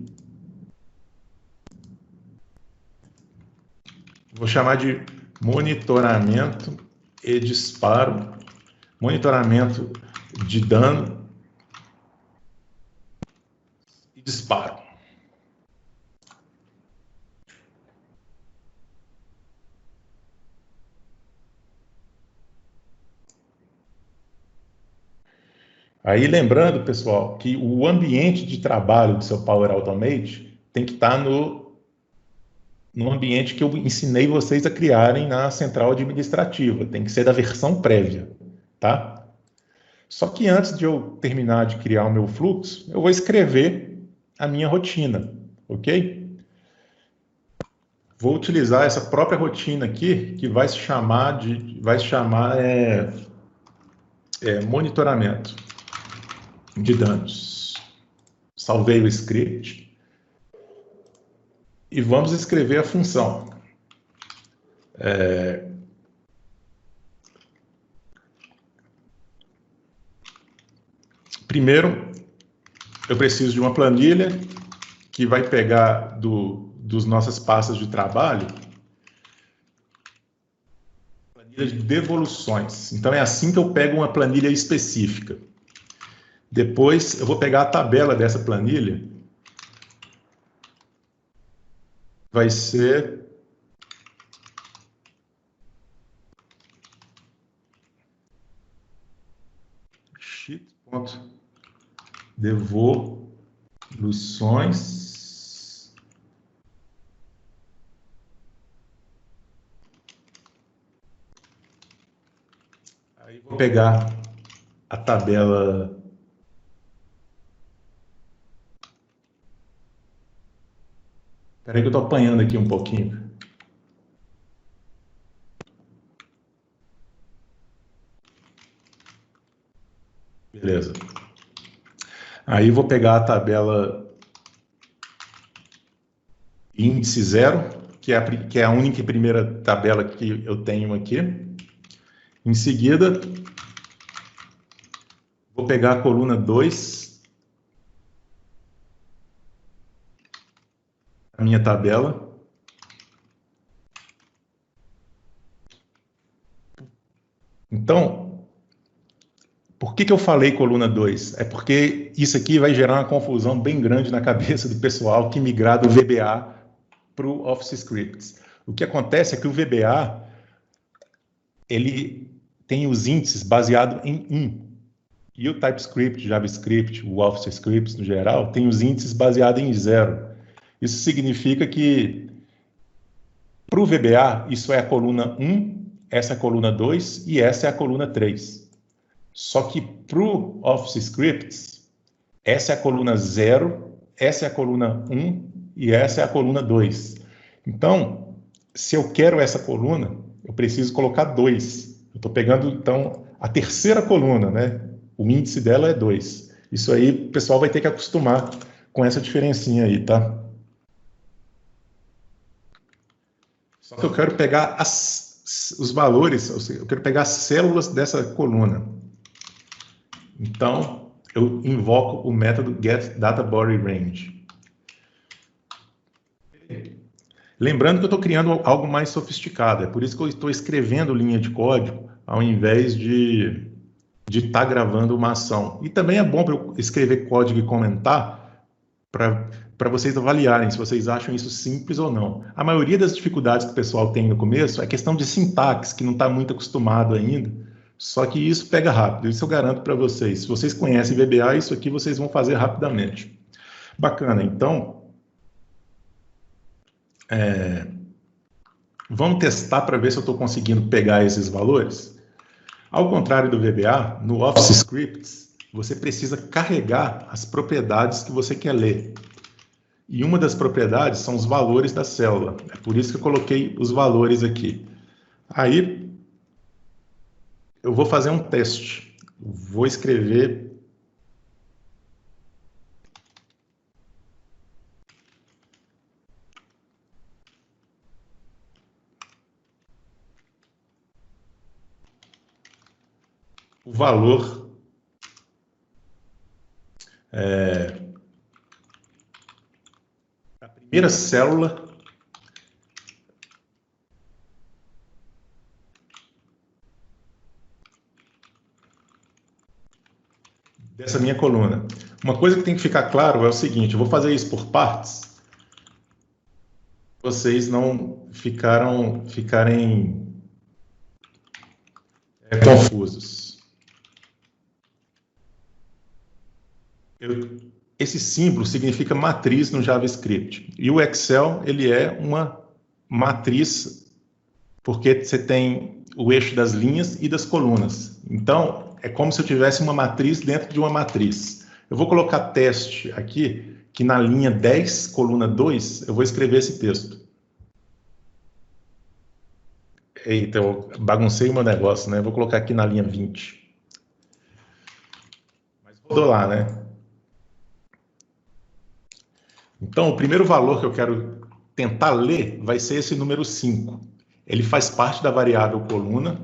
Vou chamar de monitoramento e disparo, monitoramento de dano e disparo. Aí, lembrando, pessoal, que o ambiente de trabalho do seu Power Automate tem que estar no ambiente que eu ensinei vocês a criarem na central administrativa. Tem que ser da versão prévia, tá? Só que antes de eu terminar de criar o meu fluxo, eu vou escrever a minha rotina, ok? Vou utilizar essa própria rotina aqui, que vai se chamar monitoramento de danos. Salvei o script e vamos escrever a função. Primeiro, eu preciso de uma planilha que vai pegar dos nossas pastas de trabalho, planilha de devoluções. Então, é assim que eu pego uma planilha específica. Depois, eu vou pegar a tabela dessa planilha. Vai ser sheet.devoluções pegar a tabela... Espera aí que eu estou apanhando aqui um pouquinho. Beleza. Aí vou pegar a tabela índice 0, que é a única e primeira tabela que eu tenho aqui. Em seguida, vou pegar a coluna 2, a minha tabela. Então, por que eu falei coluna 2? É porque isso aqui vai gerar uma confusão bem grande na cabeça do pessoal que migrar do VBA para o Office Scripts. O que acontece é que o VBA ele tem os índices baseados em 1. E o TypeScript, JavaScript, o Office Scripts no geral, tem os índices baseados em 0. Isso significa que para o VBA, isso é a coluna 1, essa é a coluna 2 e essa é a coluna 3. Só que para o Office Scripts, essa é a coluna 0, essa é a coluna 1 e essa é a coluna 2. Então, se eu quero essa coluna, eu preciso colocar 2. Eu estou pegando, então, a terceira coluna, né? O índice dela é 2. Isso aí, o pessoal vai ter que acostumar com essa diferencinha aí, tá? Só que eu quero pegar os valores, eu quero pegar as células dessa coluna. Então, eu invoco o método getDataBodyRange. Lembrando que eu estou criando algo mais sofisticado, é por isso que eu estou escrevendo linha de código, ao invés de estar gravando uma ação. E também é bom para eu escrever código e comentar, para vocês avaliarem se vocês acham isso simples ou não. A maioria das dificuldades que o pessoal tem no começo é questão de sintaxe, que não está muito acostumado ainda, só que isso pega rápido, isso eu garanto para vocês. Se vocês conhecem VBA, isso aqui vocês vão fazer rapidamente. Bacana, então... vamos testar para ver se eu estou conseguindo pegar esses valores? Ao contrário do VBA, no Office Scripts, você precisa carregar as propriedades que você quer ler. E uma das propriedades são os valores da célula. É por isso que eu coloquei os valores aqui. Aí, eu vou fazer um teste. Vou escrever... o valor da primeira célula dessa minha coluna. Uma coisa que tem que ficar claro é o seguinte, eu vou fazer isso por partes, vocês não ficarem confusos. Esse símbolo significa matriz no JavaScript. E o Excel, ele é uma matriz, porque você tem o eixo das linhas e das colunas. Então, é como se eu tivesse uma matriz dentro de uma matriz. Eu vou colocar teste aqui, que na linha 10, coluna 2, eu vou escrever esse texto. Eita, eu baguncei o meu negócio, né? Eu vou colocar aqui na linha 20. Mas rodou lá, né? Então, o primeiro valor que eu quero tentar ler vai ser esse número 5. Ele faz parte da variável coluna.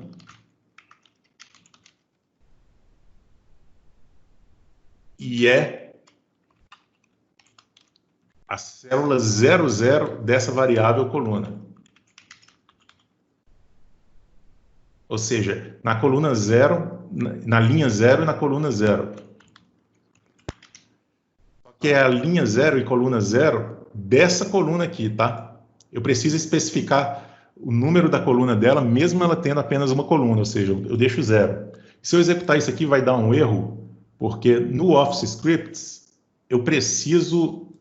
E é a célula 00 dessa variável coluna. Ou seja, na coluna 0, na linha 0 e na coluna 0. Que é a linha 0 e coluna 0 dessa coluna aqui, tá? Eu preciso especificar o número da coluna dela, mesmo ela tendo apenas uma coluna, ou seja, eu deixo 0. Se eu executar isso aqui, vai dar um erro, porque no Office Scripts, eu preciso,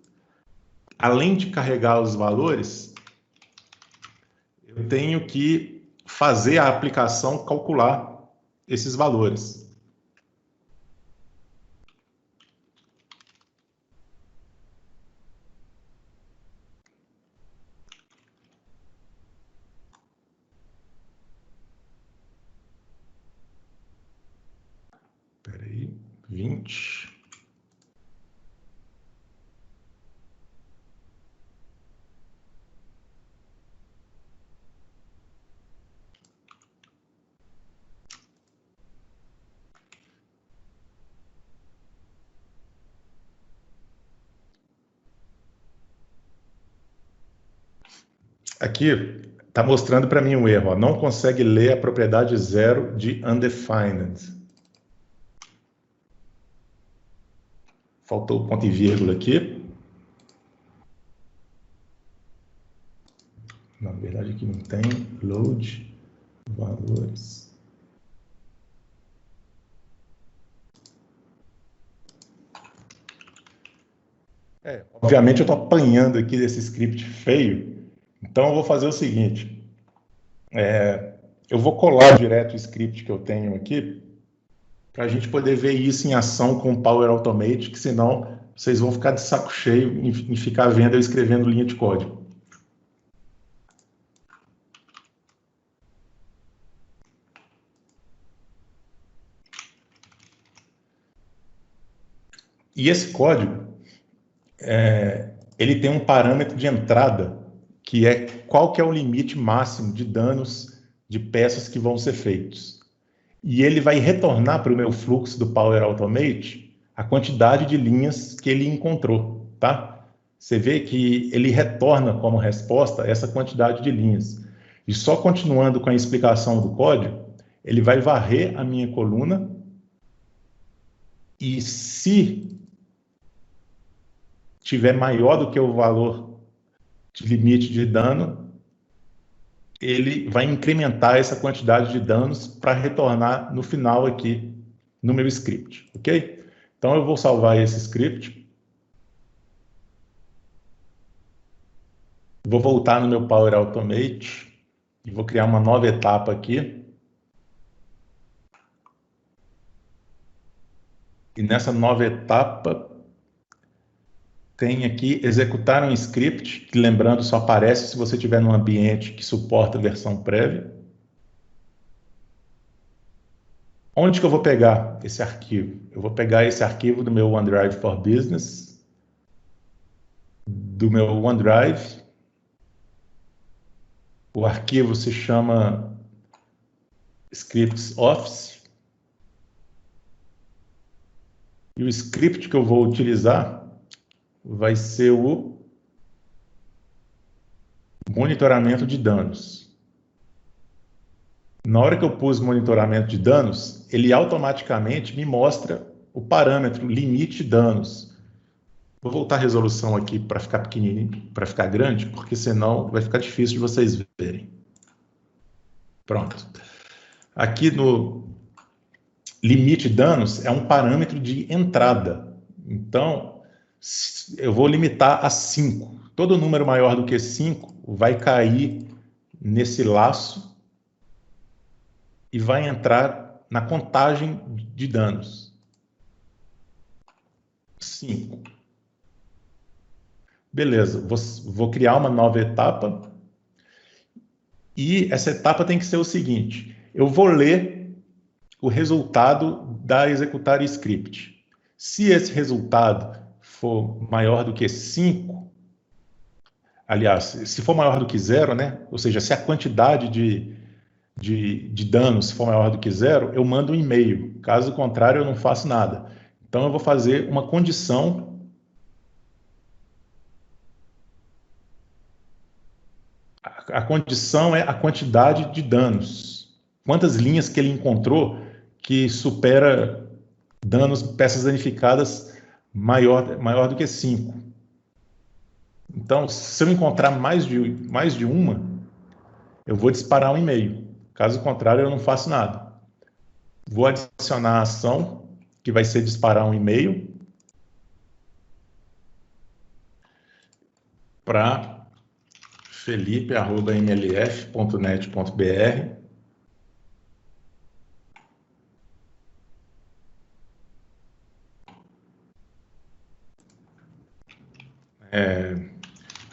além de carregar os valores, eu tenho que fazer a aplicação calcular esses valores. Espera aí, 20. Aqui está mostrando para mim um erro. Ó. Não consegue ler a propriedade 0 de undefined. Faltou o ponto e vírgula aqui. Na verdade, aqui não tem. Load, valores. Obviamente, eu estou apanhando aqui desse script feio. Então, eu vou fazer o seguinte. Eu vou colar direto o script que eu tenho aqui para a gente poder ver isso em ação com o Power Automate, que senão vocês vão ficar de saco cheio em ficar vendo eu escrevendo linha de código. E esse código, ele tem um parâmetro de entrada, que é qual que é o limite máximo de danos de peças que vão ser feitos. E ele vai retornar para o meu fluxo do Power Automate a quantidade de linhas que ele encontrou, tá? Você vê que ele retorna como resposta essa quantidade de linhas. E só continuando com a explicação do código, ele vai varrer a minha coluna e se tiver maior do que o valor de limite de dano, ele vai incrementar essa quantidade de danos para retornar no final aqui no meu script, ok? Então eu vou salvar esse script. Vou voltar no meu Power Automate e vou criar uma nova etapa aqui. E nessa nova etapa tem aqui executar um script, que lembrando só aparece se você estiver num ambiente que suporta a versão prévia. Onde que eu vou pegar esse arquivo? Eu vou pegar esse arquivo do meu OneDrive for Business, do meu OneDrive. O arquivo se chama Scripts Office. E o script que eu vou utilizar vai ser o monitoramento de danos. Na hora que eu pus monitoramento de danos, ele automaticamente me mostra o parâmetro limite de danos. Vou voltar a resolução aqui para ficar pequenininho, para ficar grande, porque senão vai ficar difícil de vocês verem. Pronto. Aqui no limite de danos é um parâmetro de entrada. Então, eu vou limitar a 5. Todo número maior do que 5 vai cair nesse laço e vai entrar na contagem de danos. 5. Beleza, vou criar uma nova etapa. E essa etapa tem que ser o seguinte. Eu vou ler o resultado da executar script. Se esse resultado for maior do que 5, aliás, se for maior do que 0, né? Ou seja, se a quantidade de danos for maior do que 0, eu mando um e-mail. Caso contrário, eu não faço nada. Então, eu vou fazer uma condição. A condição é a quantidade de danos. Quantas linhas que ele encontrou que supera danos, peças danificadas maior do que 5. Então, se eu encontrar mais de uma, eu vou disparar um e-mail. Caso contrário, eu não faço nada. Vou adicionar a ação, que vai ser disparar um e-mail para felipe@mlf.net.br.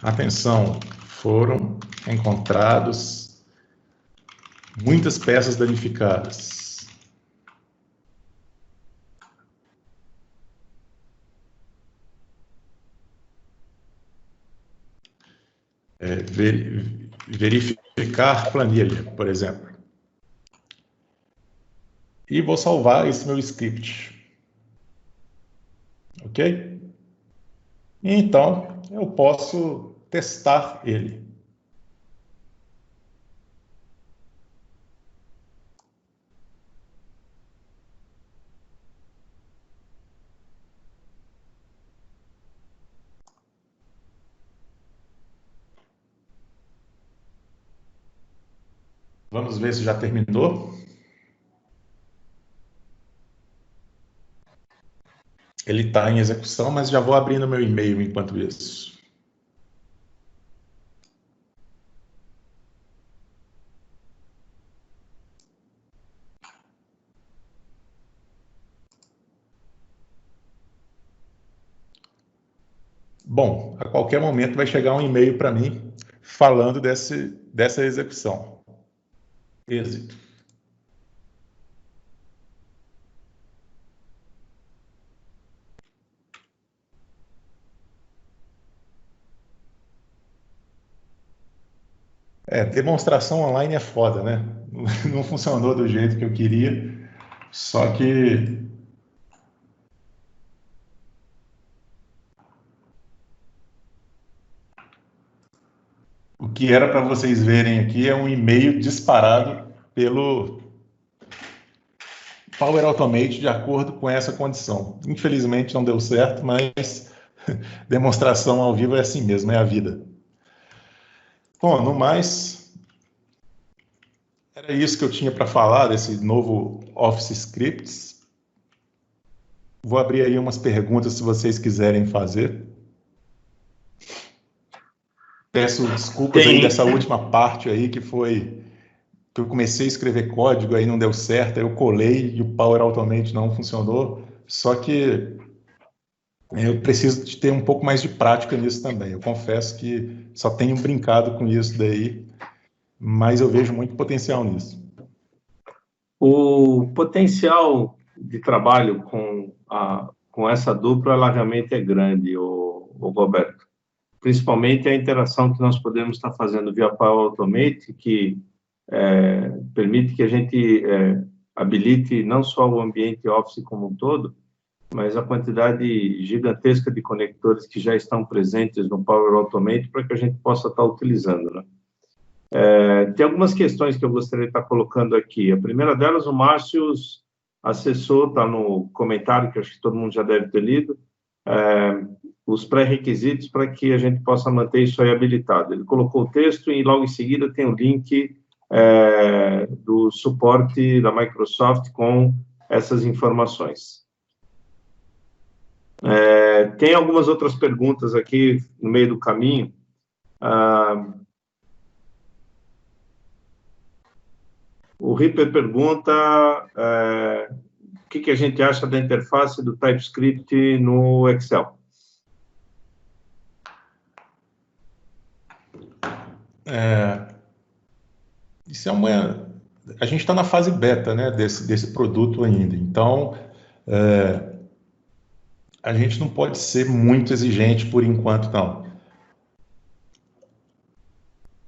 Atenção, foram encontrados muitas peças danificadas. Verificar planilha, por exemplo. E vou salvar esse meu script. Ok? Então, eu posso testar ele. Vamos ver se já terminou. Ele está em execução, mas já vou abrindo meu e-mail enquanto isso. Bom, a qualquer momento vai chegar um e-mail para mim falando dessa execução. Êxito. Demonstração online é foda, né? Não funcionou do jeito que eu queria, só que o que era para vocês verem aqui é um e-mail disparado pelo Power Automate de acordo com essa condição. Infelizmente não deu certo, mas demonstração ao vivo é assim mesmo, é a vida. Bom, no mais, era isso que eu tinha para falar desse novo Office Scripts. Vou abrir aí umas perguntas se vocês quiserem fazer. Peço desculpas aí dessa última parte aí que eu comecei a escrever código, aí não deu certo, aí eu colei e o Power Automate não funcionou. Só que eu preciso de ter um pouco mais de prática nisso também. Eu confesso que só tenho brincado com isso daí, mas eu vejo muito potencial nisso. O potencial de trabalho com essa dupla largamente é grande, o Roberto. Principalmente a interação que nós podemos estar fazendo via Power Automate, que permite que a gente habilite não só o ambiente Office como um todo, mas a quantidade gigantesca de conectores que já estão presentes no Power Automate para que a gente possa estar utilizando, né? Tem algumas questões que eu gostaria de estar colocando aqui. A primeira delas, o Márcio acessou, está no comentário, que acho que todo mundo já deve ter lido, os pré-requisitos para que a gente possa manter isso aí habilitado. Ele colocou o texto e logo em seguida tem o link do suporte da Microsoft com essas informações. Tem algumas outras perguntas aqui no meio do caminho. O Ripper pergunta o que a gente acha da interface do TypeScript no Excel. Isso a gente está na fase beta, né, desse produto ainda. Então, a gente não pode ser muito exigente por enquanto, não.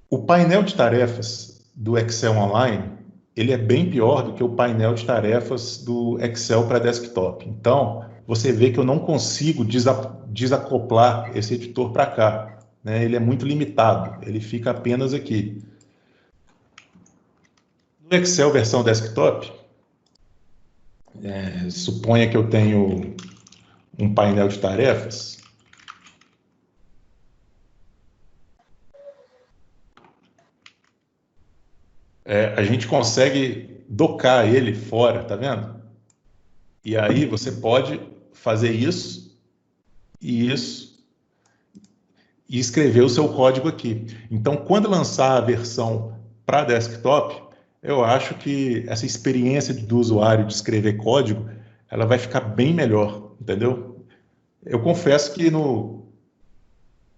O painel de tarefas do Excel Online, ele é bem pior do que o painel de tarefas do Excel para desktop. Então, você vê que eu não consigo desacoplar esse editor para cá, né? Ele é muito limitado, ele fica apenas aqui. No Excel versão desktop, suponha que eu tenho um painel de tarefas. A gente consegue docar ele fora, tá vendo? E aí você pode fazer isso e escrever o seu código aqui. Então, quando lançar a versão para desktop, eu acho que essa experiência do usuário de escrever código, ela vai ficar bem melhor, entendeu? Eu confesso que no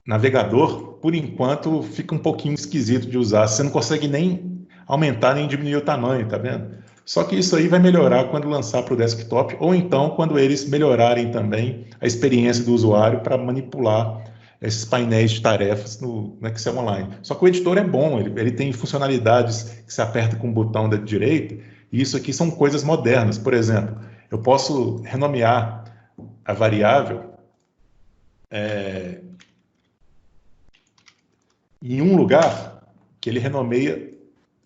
navegador, por enquanto, fica um pouquinho esquisito de usar. Você não consegue nem aumentar nem diminuir o tamanho, tá vendo? Só que isso aí vai melhorar quando lançar para o desktop, ou então quando eles melhorarem também a experiência do usuário para manipular esses painéis de tarefas no Excel Online. Só que o editor é bom, ele tem funcionalidades que se aperta com o botão da direita, e isso aqui são coisas modernas. Por exemplo, eu posso renomear a variável em um lugar que ele renomeia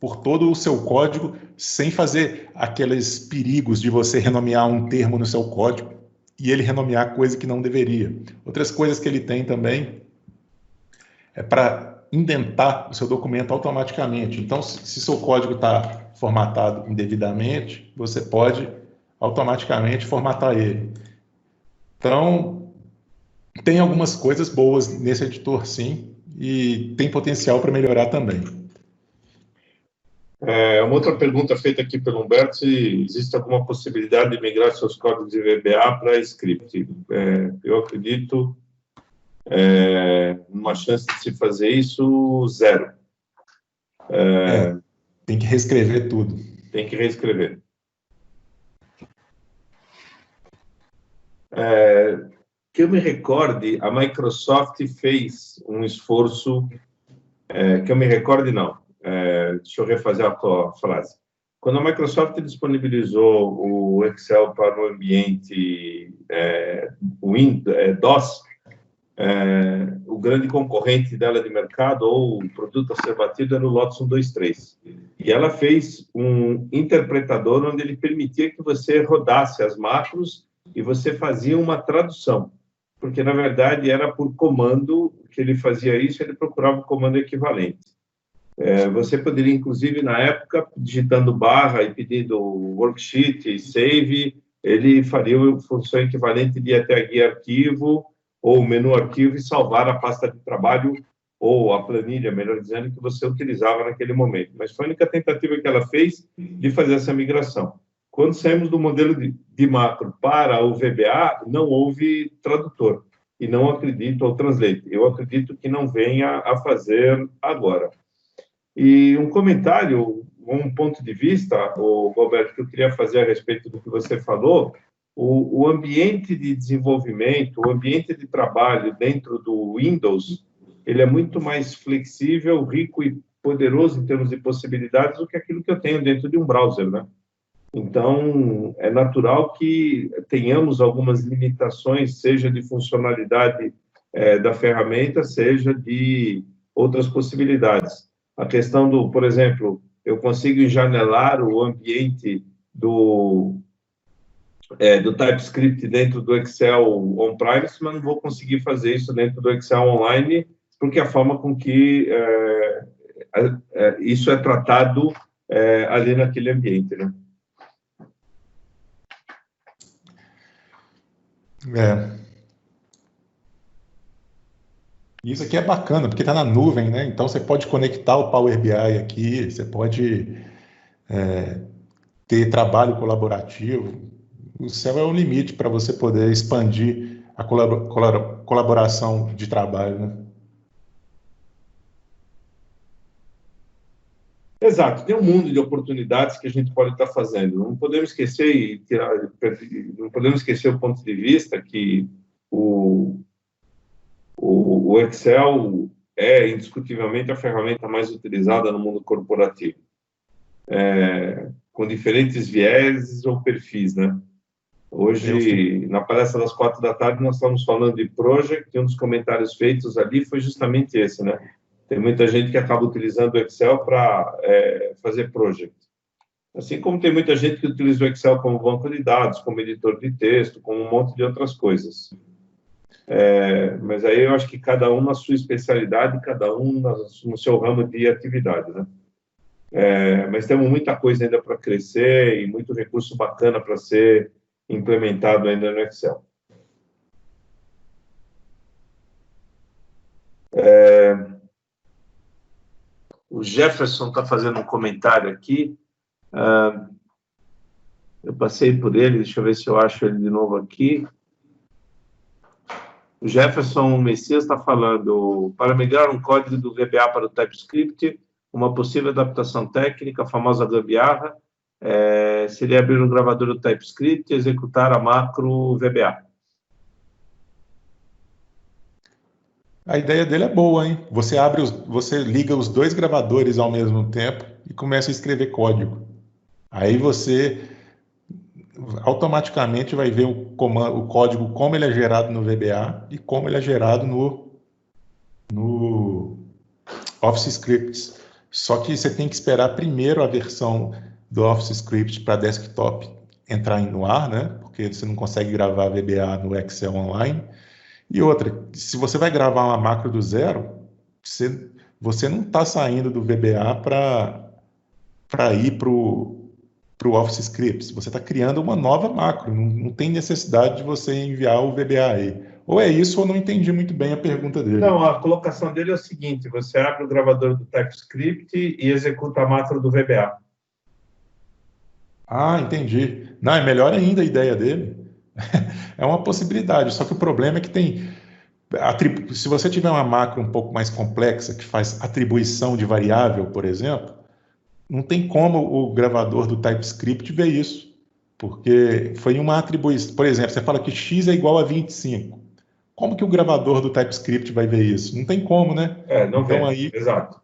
por todo o seu código, sem fazer aqueles perigos de você renomear um termo no seu código e ele renomear coisa que não deveria. Outras coisas que ele tem também é para indentar o seu documento automaticamente. Então, se seu código está formatado indevidamente, você pode automaticamente formatar ele. Então, tem algumas coisas boas nesse editor, sim, e tem potencial para melhorar também. Uma outra pergunta feita aqui pelo Humberto, se existe alguma possibilidade de migrar seus códigos de VBA para script. Eu acredito numa chance de se fazer isso, zero. Tem que reescrever tudo. Tem que reescrever. Que eu me recorde, a Microsoft fez um esforço, que eu me recorde, não. Deixa eu refazer a frase. Quando a Microsoft disponibilizou o Excel para o ambiente DOS, o grande concorrente dela de mercado, ou o produto a ser batido, era o Lotus 123. E ela fez um interpretador onde ele permitia que você rodasse as macros e você fazia uma tradução. Porque, na verdade, era por comando que ele fazia isso, ele procurava o comando equivalente. Você poderia, inclusive, na época, digitando barra e pedindo worksheet e save, ele faria a função equivalente de ir até a guia arquivo ou menu arquivo e salvar a pasta de trabalho ou a planilha, melhor dizendo, que você utilizava naquele momento. Mas foi a única tentativa que ela fez de fazer essa migração. Quando saímos do modelo de macro para o VBA, não houve tradutor. E não acredito, ou translate, eu acredito que não venha a fazer agora. E um comentário, um ponto de vista, Roberto, que eu queria fazer a respeito do que você falou, o ambiente de desenvolvimento, o ambiente de trabalho dentro do Windows, ele é muito mais flexível, rico e poderoso em termos de possibilidades do que aquilo que eu tenho dentro de um browser, né? Então, é natural que tenhamos algumas limitações, seja de funcionalidade da ferramenta, seja de outras possibilidades. A questão do, por exemplo, eu consigo enjanelar o ambiente do TypeScript dentro do Excel on-premise, mas não vou conseguir fazer isso dentro do Excel online, porque a forma com que isso é tratado ali naquele ambiente, né? Isso aqui é bacana, porque está na nuvem, né? Então, você pode conectar o Power BI aqui, você pode ter trabalho colaborativo. O céu é o limite para você poder expandir a colaboração de trabalho, né? Exato, tem um mundo de oportunidades que a gente pode estar fazendo. Não podemos esquecer não podemos esquecer o ponto de vista que o Excel é indiscutivelmente a ferramenta mais utilizada no mundo corporativo, com diferentes vieses ou perfis, né? Hoje, na palestra das 4h, nós estamos falando de Project, e um dos comentários feitos ali foi justamente esse, né? Tem muita gente que acaba utilizando o Excel para fazer Project. Assim como tem muita gente que utiliza o Excel como banco de dados, como editor de texto, como um monte de outras coisas. Mas aí eu acho que cada um na sua especialidade, cada um no seu ramo de atividade, né? Mas temos muita coisa ainda para crescer e muito recurso bacana para ser implementado ainda no Excel. O Jefferson está fazendo um comentário aqui. Eu passei por ele, deixa eu ver se eu acho ele de novo aqui. O Jefferson Messias está falando, para migrar um código do VBA para o TypeScript, uma possível adaptação técnica, a famosa gambiarra, seria abrir um gravador do TypeScript e executar a macro VBA. A ideia dele é boa, hein? Você liga os dois gravadores ao mesmo tempo e começa a escrever código. Aí você automaticamente vai ver o código, como ele é gerado no VBA e como ele é gerado no Office Scripts. Só que você tem que esperar primeiro a versão do Office Script para desktop entrar no ar, né? Porque você não consegue gravar VBA no Excel online. E outra, se você vai gravar uma macro do zero, você não está saindo do VBA para ir para o Office Scripts. Você está criando uma nova macro, não tem necessidade de você enviar o VBA aí. Ou é isso, ou não entendi muito bem a pergunta dele. Não, a colocação dele é o seguinte, você abre o gravador do TypeScript e executa a macro do VBA. Ah, entendi. Não, é melhor ainda a ideia dele. É uma possibilidade, só que o problema é que se você tiver uma macro um pouco mais complexa, que faz atribuição de variável, por exemplo, não tem como o gravador do TypeScript ver isso, porque foi uma atribuição. Por exemplo, você fala que x é igual a 25. Como que o gravador do TypeScript vai ver isso? Não tem como, né? Não então, vê, exato.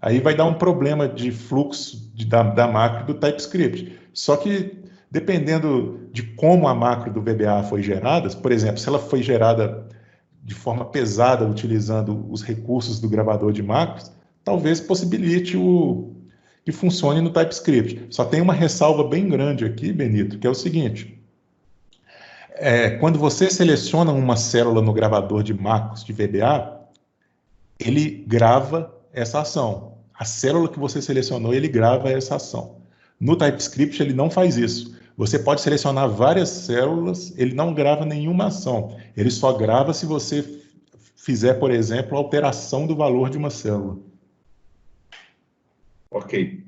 Aí vai dar um problema de fluxo da macro do TypeScript. Só que, dependendo de como a macro do VBA foi gerada, por exemplo, se ela foi gerada de forma pesada, utilizando os recursos do gravador de macros, talvez possibilite que funcione no TypeScript. Só tem uma ressalva bem grande aqui, Benito, que é o seguinte. Quando você seleciona uma célula no gravador de macros de VBA, ele grava essa ação. A célula que você selecionou, ele grava essa ação. No TypeScript, ele não faz isso. Você pode selecionar várias células, ele não grava nenhuma ação. Ele só grava se você fizer, por exemplo, alteração do valor de uma célula. Ok.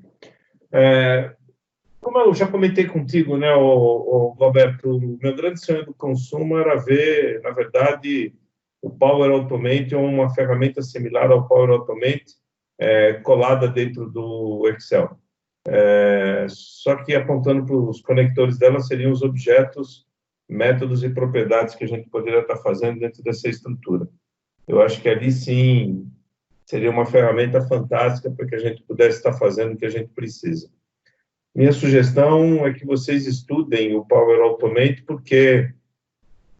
Como eu já comentei contigo, né, Roberto, o meu grande sonho do consumo era ver, na verdade, o Power Automate ou uma ferramenta similar ao Power Automate colada dentro do Excel. Só que apontando para os conectores dela seriam os objetos, métodos e propriedades que a gente poderia estar fazendo dentro dessa estrutura. Eu acho que ali sim seria uma ferramenta fantástica para que a gente pudesse estar fazendo o que a gente precisa. Minha sugestão é que vocês estudem o Power Automate, porque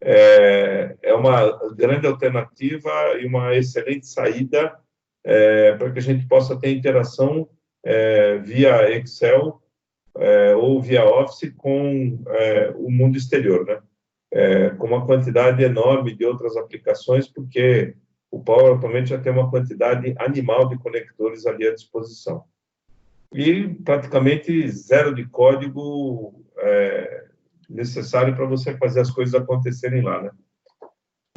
é uma grande alternativa e uma excelente saída para que a gente possa ter interação via Excel ou via Office com o mundo exterior, né? Com uma quantidade enorme de outras aplicações, porque o Power Automate já tem uma quantidade animal de conectores ali à disposição. E praticamente zero de código necessário para você fazer as coisas acontecerem lá, né?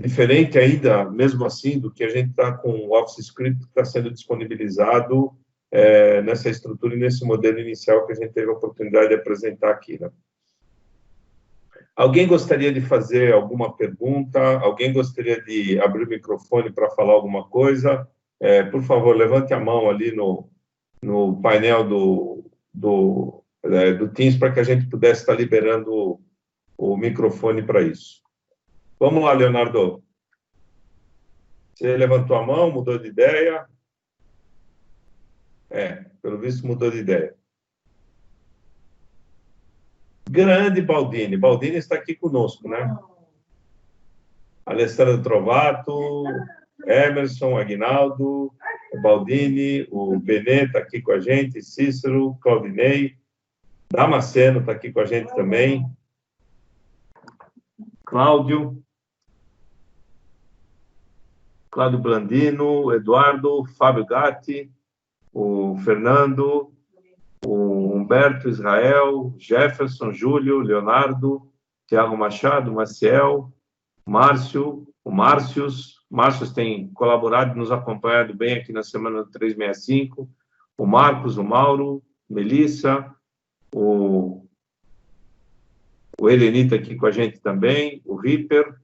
Diferente ainda, mesmo assim, do que a gente está com o Office Script que está sendo disponibilizado nessa estrutura e nesse modelo inicial que a gente teve a oportunidade de apresentar aqui, né? Alguém gostaria de fazer alguma pergunta? Alguém gostaria de abrir o microfone para falar alguma coisa? Por favor, levante a mão ali no painel do Teams para que a gente pudesse estar liberando o microfone para isso. Vamos lá, Leonardo. Você levantou a mão, mudou de ideia? Pelo visto mudou de ideia. Grande Baldini. Baldini está aqui conosco, né? Alessandro Trovato, Emerson, Aguinaldo, Baldini, o Benê está aqui com a gente, Cícero, Claudinei, Damasceno está aqui com a gente também, Cláudio Blandino, Eduardo, Fábio Gatti, o Fernando, o Humberto, Israel, Jefferson, Júlio, Leonardo, Tiago Machado, Maciel, Márcio, o Márcios tem colaborado e nos acompanhado bem aqui na semana do 365, o Marcos, o Mauro, Melissa, o Helenita aqui com a gente também, o Ripper,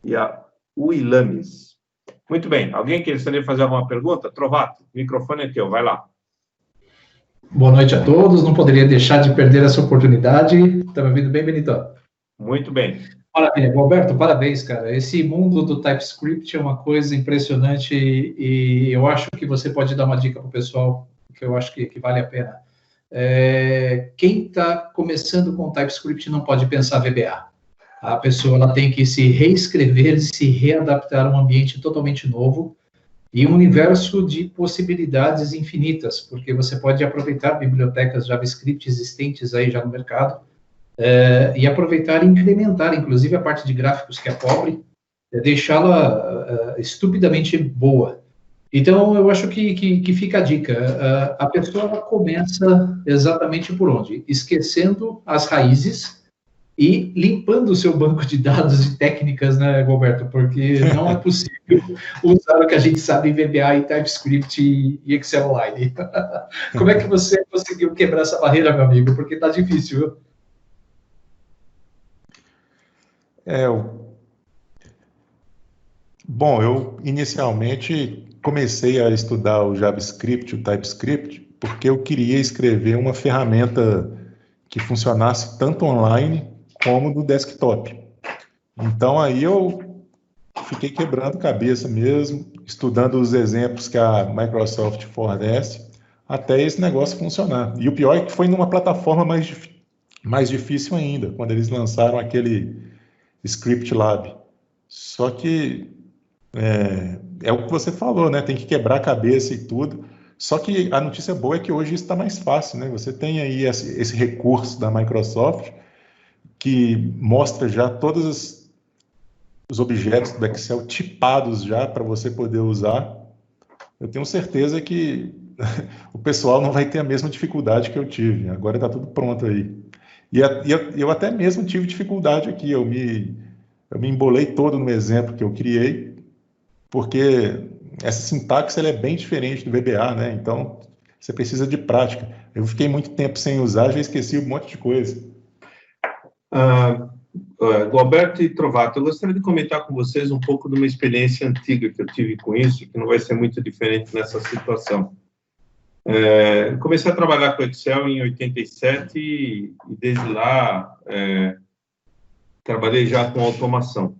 e a Uilames. Muito bem. Alguém queria fazer alguma pergunta? Trovato, o microfone é teu, vai lá. Boa noite a todos. Não poderia deixar de perder essa oportunidade. Está me ouvindo bem, Benito? Muito bem. Maravilha. Roberto, parabéns, cara. Esse mundo do TypeScript é uma coisa impressionante e eu acho que você pode dar uma dica para o pessoal que eu acho que vale a pena. Quem está começando com TypeScript não pode pensar VBA. A pessoa ela tem que se reescrever, se readaptar a um ambiente totalmente novo e um universo de possibilidades infinitas, porque você pode aproveitar bibliotecas JavaScript existentes aí já no mercado e aproveitar e incrementar, inclusive, a parte de gráficos que é pobre, deixá-la estupidamente boa. Então, eu acho que fica a dica. A pessoa começa exatamente por onde? Esquecendo as raízes e limpando o seu banco de dados e técnicas, né, Roberto? Porque não é possível usar o que a gente sabe em VBA, e TypeScript e Excel Online. Como é que você conseguiu quebrar essa barreira, meu amigo? Porque tá difícil, viu? Bom, eu inicialmente comecei a estudar o JavaScript, o TypeScript, porque eu queria escrever uma ferramenta que funcionasse tanto online como no desktop. Então, aí eu fiquei quebrando cabeça mesmo, estudando os exemplos que a Microsoft fornece, até esse negócio funcionar. E o pior é que foi numa plataforma mais difícil ainda, quando eles lançaram aquele Script Lab. Só que é o que você falou, né? Tem que quebrar a cabeça e tudo. Só que a notícia boa é que hoje isso está mais fácil, né? Você tem aí esse recurso da Microsoft que mostra já todos os objetos do Excel tipados já para você poder usar. Eu tenho certeza que o pessoal não vai ter a mesma dificuldade que eu tive. Agora está tudo pronto aí. E eu até mesmo tive dificuldade aqui. Eu me embolei todo no exemplo que eu criei, porque essa sintaxe ela é bem diferente do VBA, né? Então, você precisa de prática. Eu fiquei muito tempo sem usar, já esqueci um monte de coisa. Roberto e Trovato, eu gostaria de comentar com vocês um pouco de uma experiência antiga que eu tive com isso, que não vai ser muito diferente nessa situação. Comecei a trabalhar com Excel em 87 e desde lá trabalhei já com automação.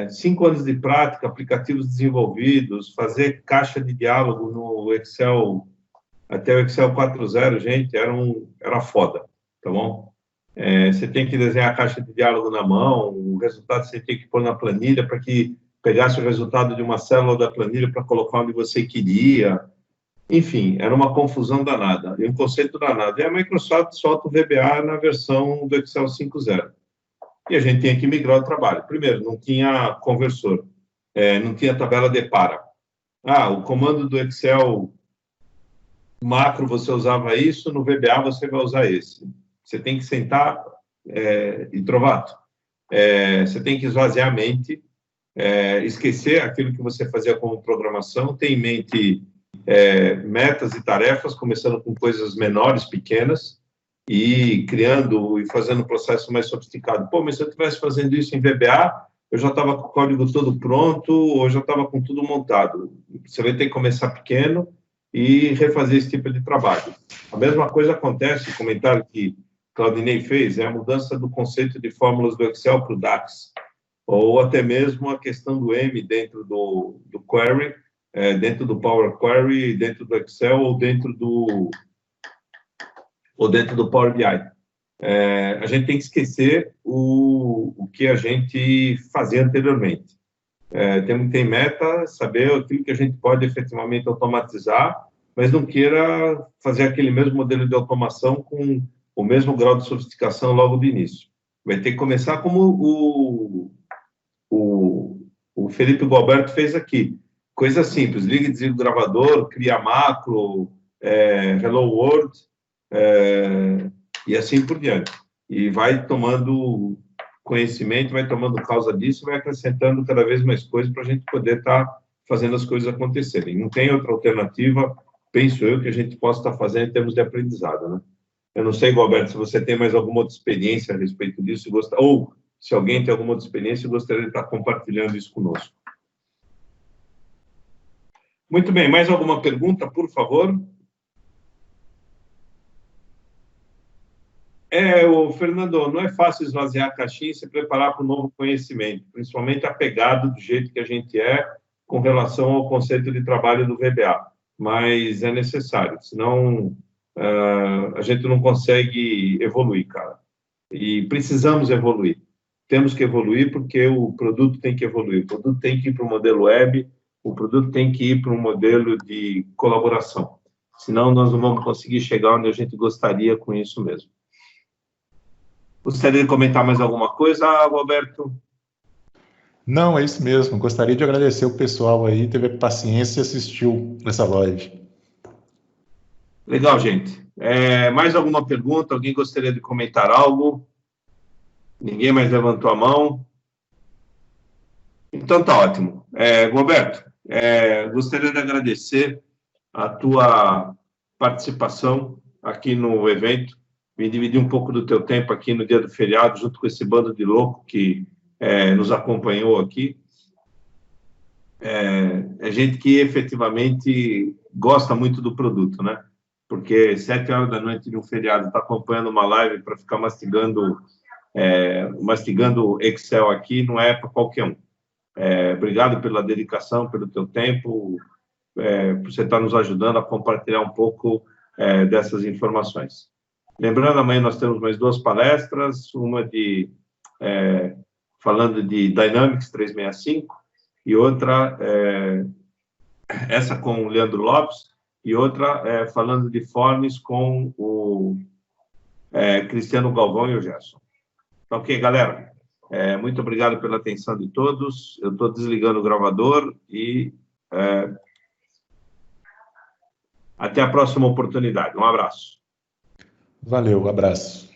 5 anos de prática, aplicativos desenvolvidos, fazer caixa de diálogo no Excel, até o Excel 4.0, gente, era foda, tá bom? Você tem que desenhar a caixa de diálogo na mão, o resultado você tem que pôr na planilha para que pegasse o resultado de uma célula da planilha para colocar onde você queria. Enfim, era uma confusão danada, e um conceito danado. E a Microsoft solta o VBA na versão do Excel 5.0. E a gente tinha que migrar o trabalho. Primeiro, não tinha conversor, não tinha tabela de para. O comando do Excel macro, você usava isso, no VBA você vai usar esse. Você tem que sentar e Trovato. Você tem que esvaziar a mente, esquecer aquilo que você fazia como programação, ter em mente metas e tarefas, começando com coisas menores, pequenas, e criando e fazendo um processo mais sofisticado. Pô, mas se eu estivesse fazendo isso em VBA, eu já estava com o código todo pronto, ou já estava com tudo montado. Você vai ter que começar pequeno e refazer esse tipo de trabalho. A mesma coisa acontece, o comentário que Claudinei fez, é a mudança do conceito de fórmulas do Excel para o DAX, ou até mesmo a questão do M dentro do query, dentro do Power Query, dentro do Excel, ou dentro do Power BI. A gente tem que esquecer o que a gente fazia anteriormente. Tem meta, saber aquilo que a gente pode efetivamente automatizar, mas não queira fazer aquele mesmo modelo de automação com o mesmo grau de sofisticação logo do início. Vai ter que começar como o Felipe Gualberto fez aqui. Coisa simples, liga e desliga o gravador, cria macro, Hello World, e assim por diante. E vai tomando conhecimento, vai tomando causa disso, vai acrescentando cada vez mais coisas para a gente poder estar fazendo as coisas acontecerem. Não tem outra alternativa, penso eu, que a gente possa estar fazendo em termos de aprendizado, né? Eu não sei, Roberto, se você tem mais alguma outra experiência a respeito disso, ou Se alguém tem alguma outra experiência, eu gostaria de estar compartilhando isso conosco. Muito bem, mais alguma pergunta, por favor? Fernando, não é fácil esvaziar a caixinha e se preparar para um novo conhecimento, principalmente apegado do jeito que a gente é com relação ao conceito de trabalho do VBA, mas é necessário, senão a gente não consegue evoluir, cara. E precisamos evoluir. Temos que evoluir porque o produto tem que evoluir, o produto tem que ir para o modelo web, o produto tem que ir para um modelo de colaboração. Senão, nós não vamos conseguir chegar onde a gente gostaria com isso mesmo. Gostaria de comentar mais alguma coisa, Roberto? Não, é isso mesmo. Gostaria de agradecer o pessoal aí, teve paciência e assistiu essa live. Legal, gente. Mais alguma pergunta? Alguém gostaria de comentar algo? Ninguém mais levantou a mão? Então, tá ótimo. Roberto, gostaria de agradecer a tua participação aqui no evento, me dividir um pouco do teu tempo aqui no dia do feriado, junto com esse bando de louco que nos acompanhou aqui. É gente que efetivamente gosta muito do produto, né? Porque 7 horas da noite de um feriado está acompanhando uma live para ficar mastigando Excel aqui não é para qualquer um. Obrigado pela dedicação, pelo teu tempo, por você estar nos ajudando a compartilhar um pouco dessas informações. Lembrando, amanhã nós temos mais 2 palestras, uma falando de Dynamics 365 e outra, essa com o Leandro Lopes, e outra falando de Forms com o Cristiano Galvão e o Gerson. Então, ok, galera? Muito obrigado pela atenção de todos. Eu estou desligando o gravador e até a próxima oportunidade. Um abraço. Valeu, abraço.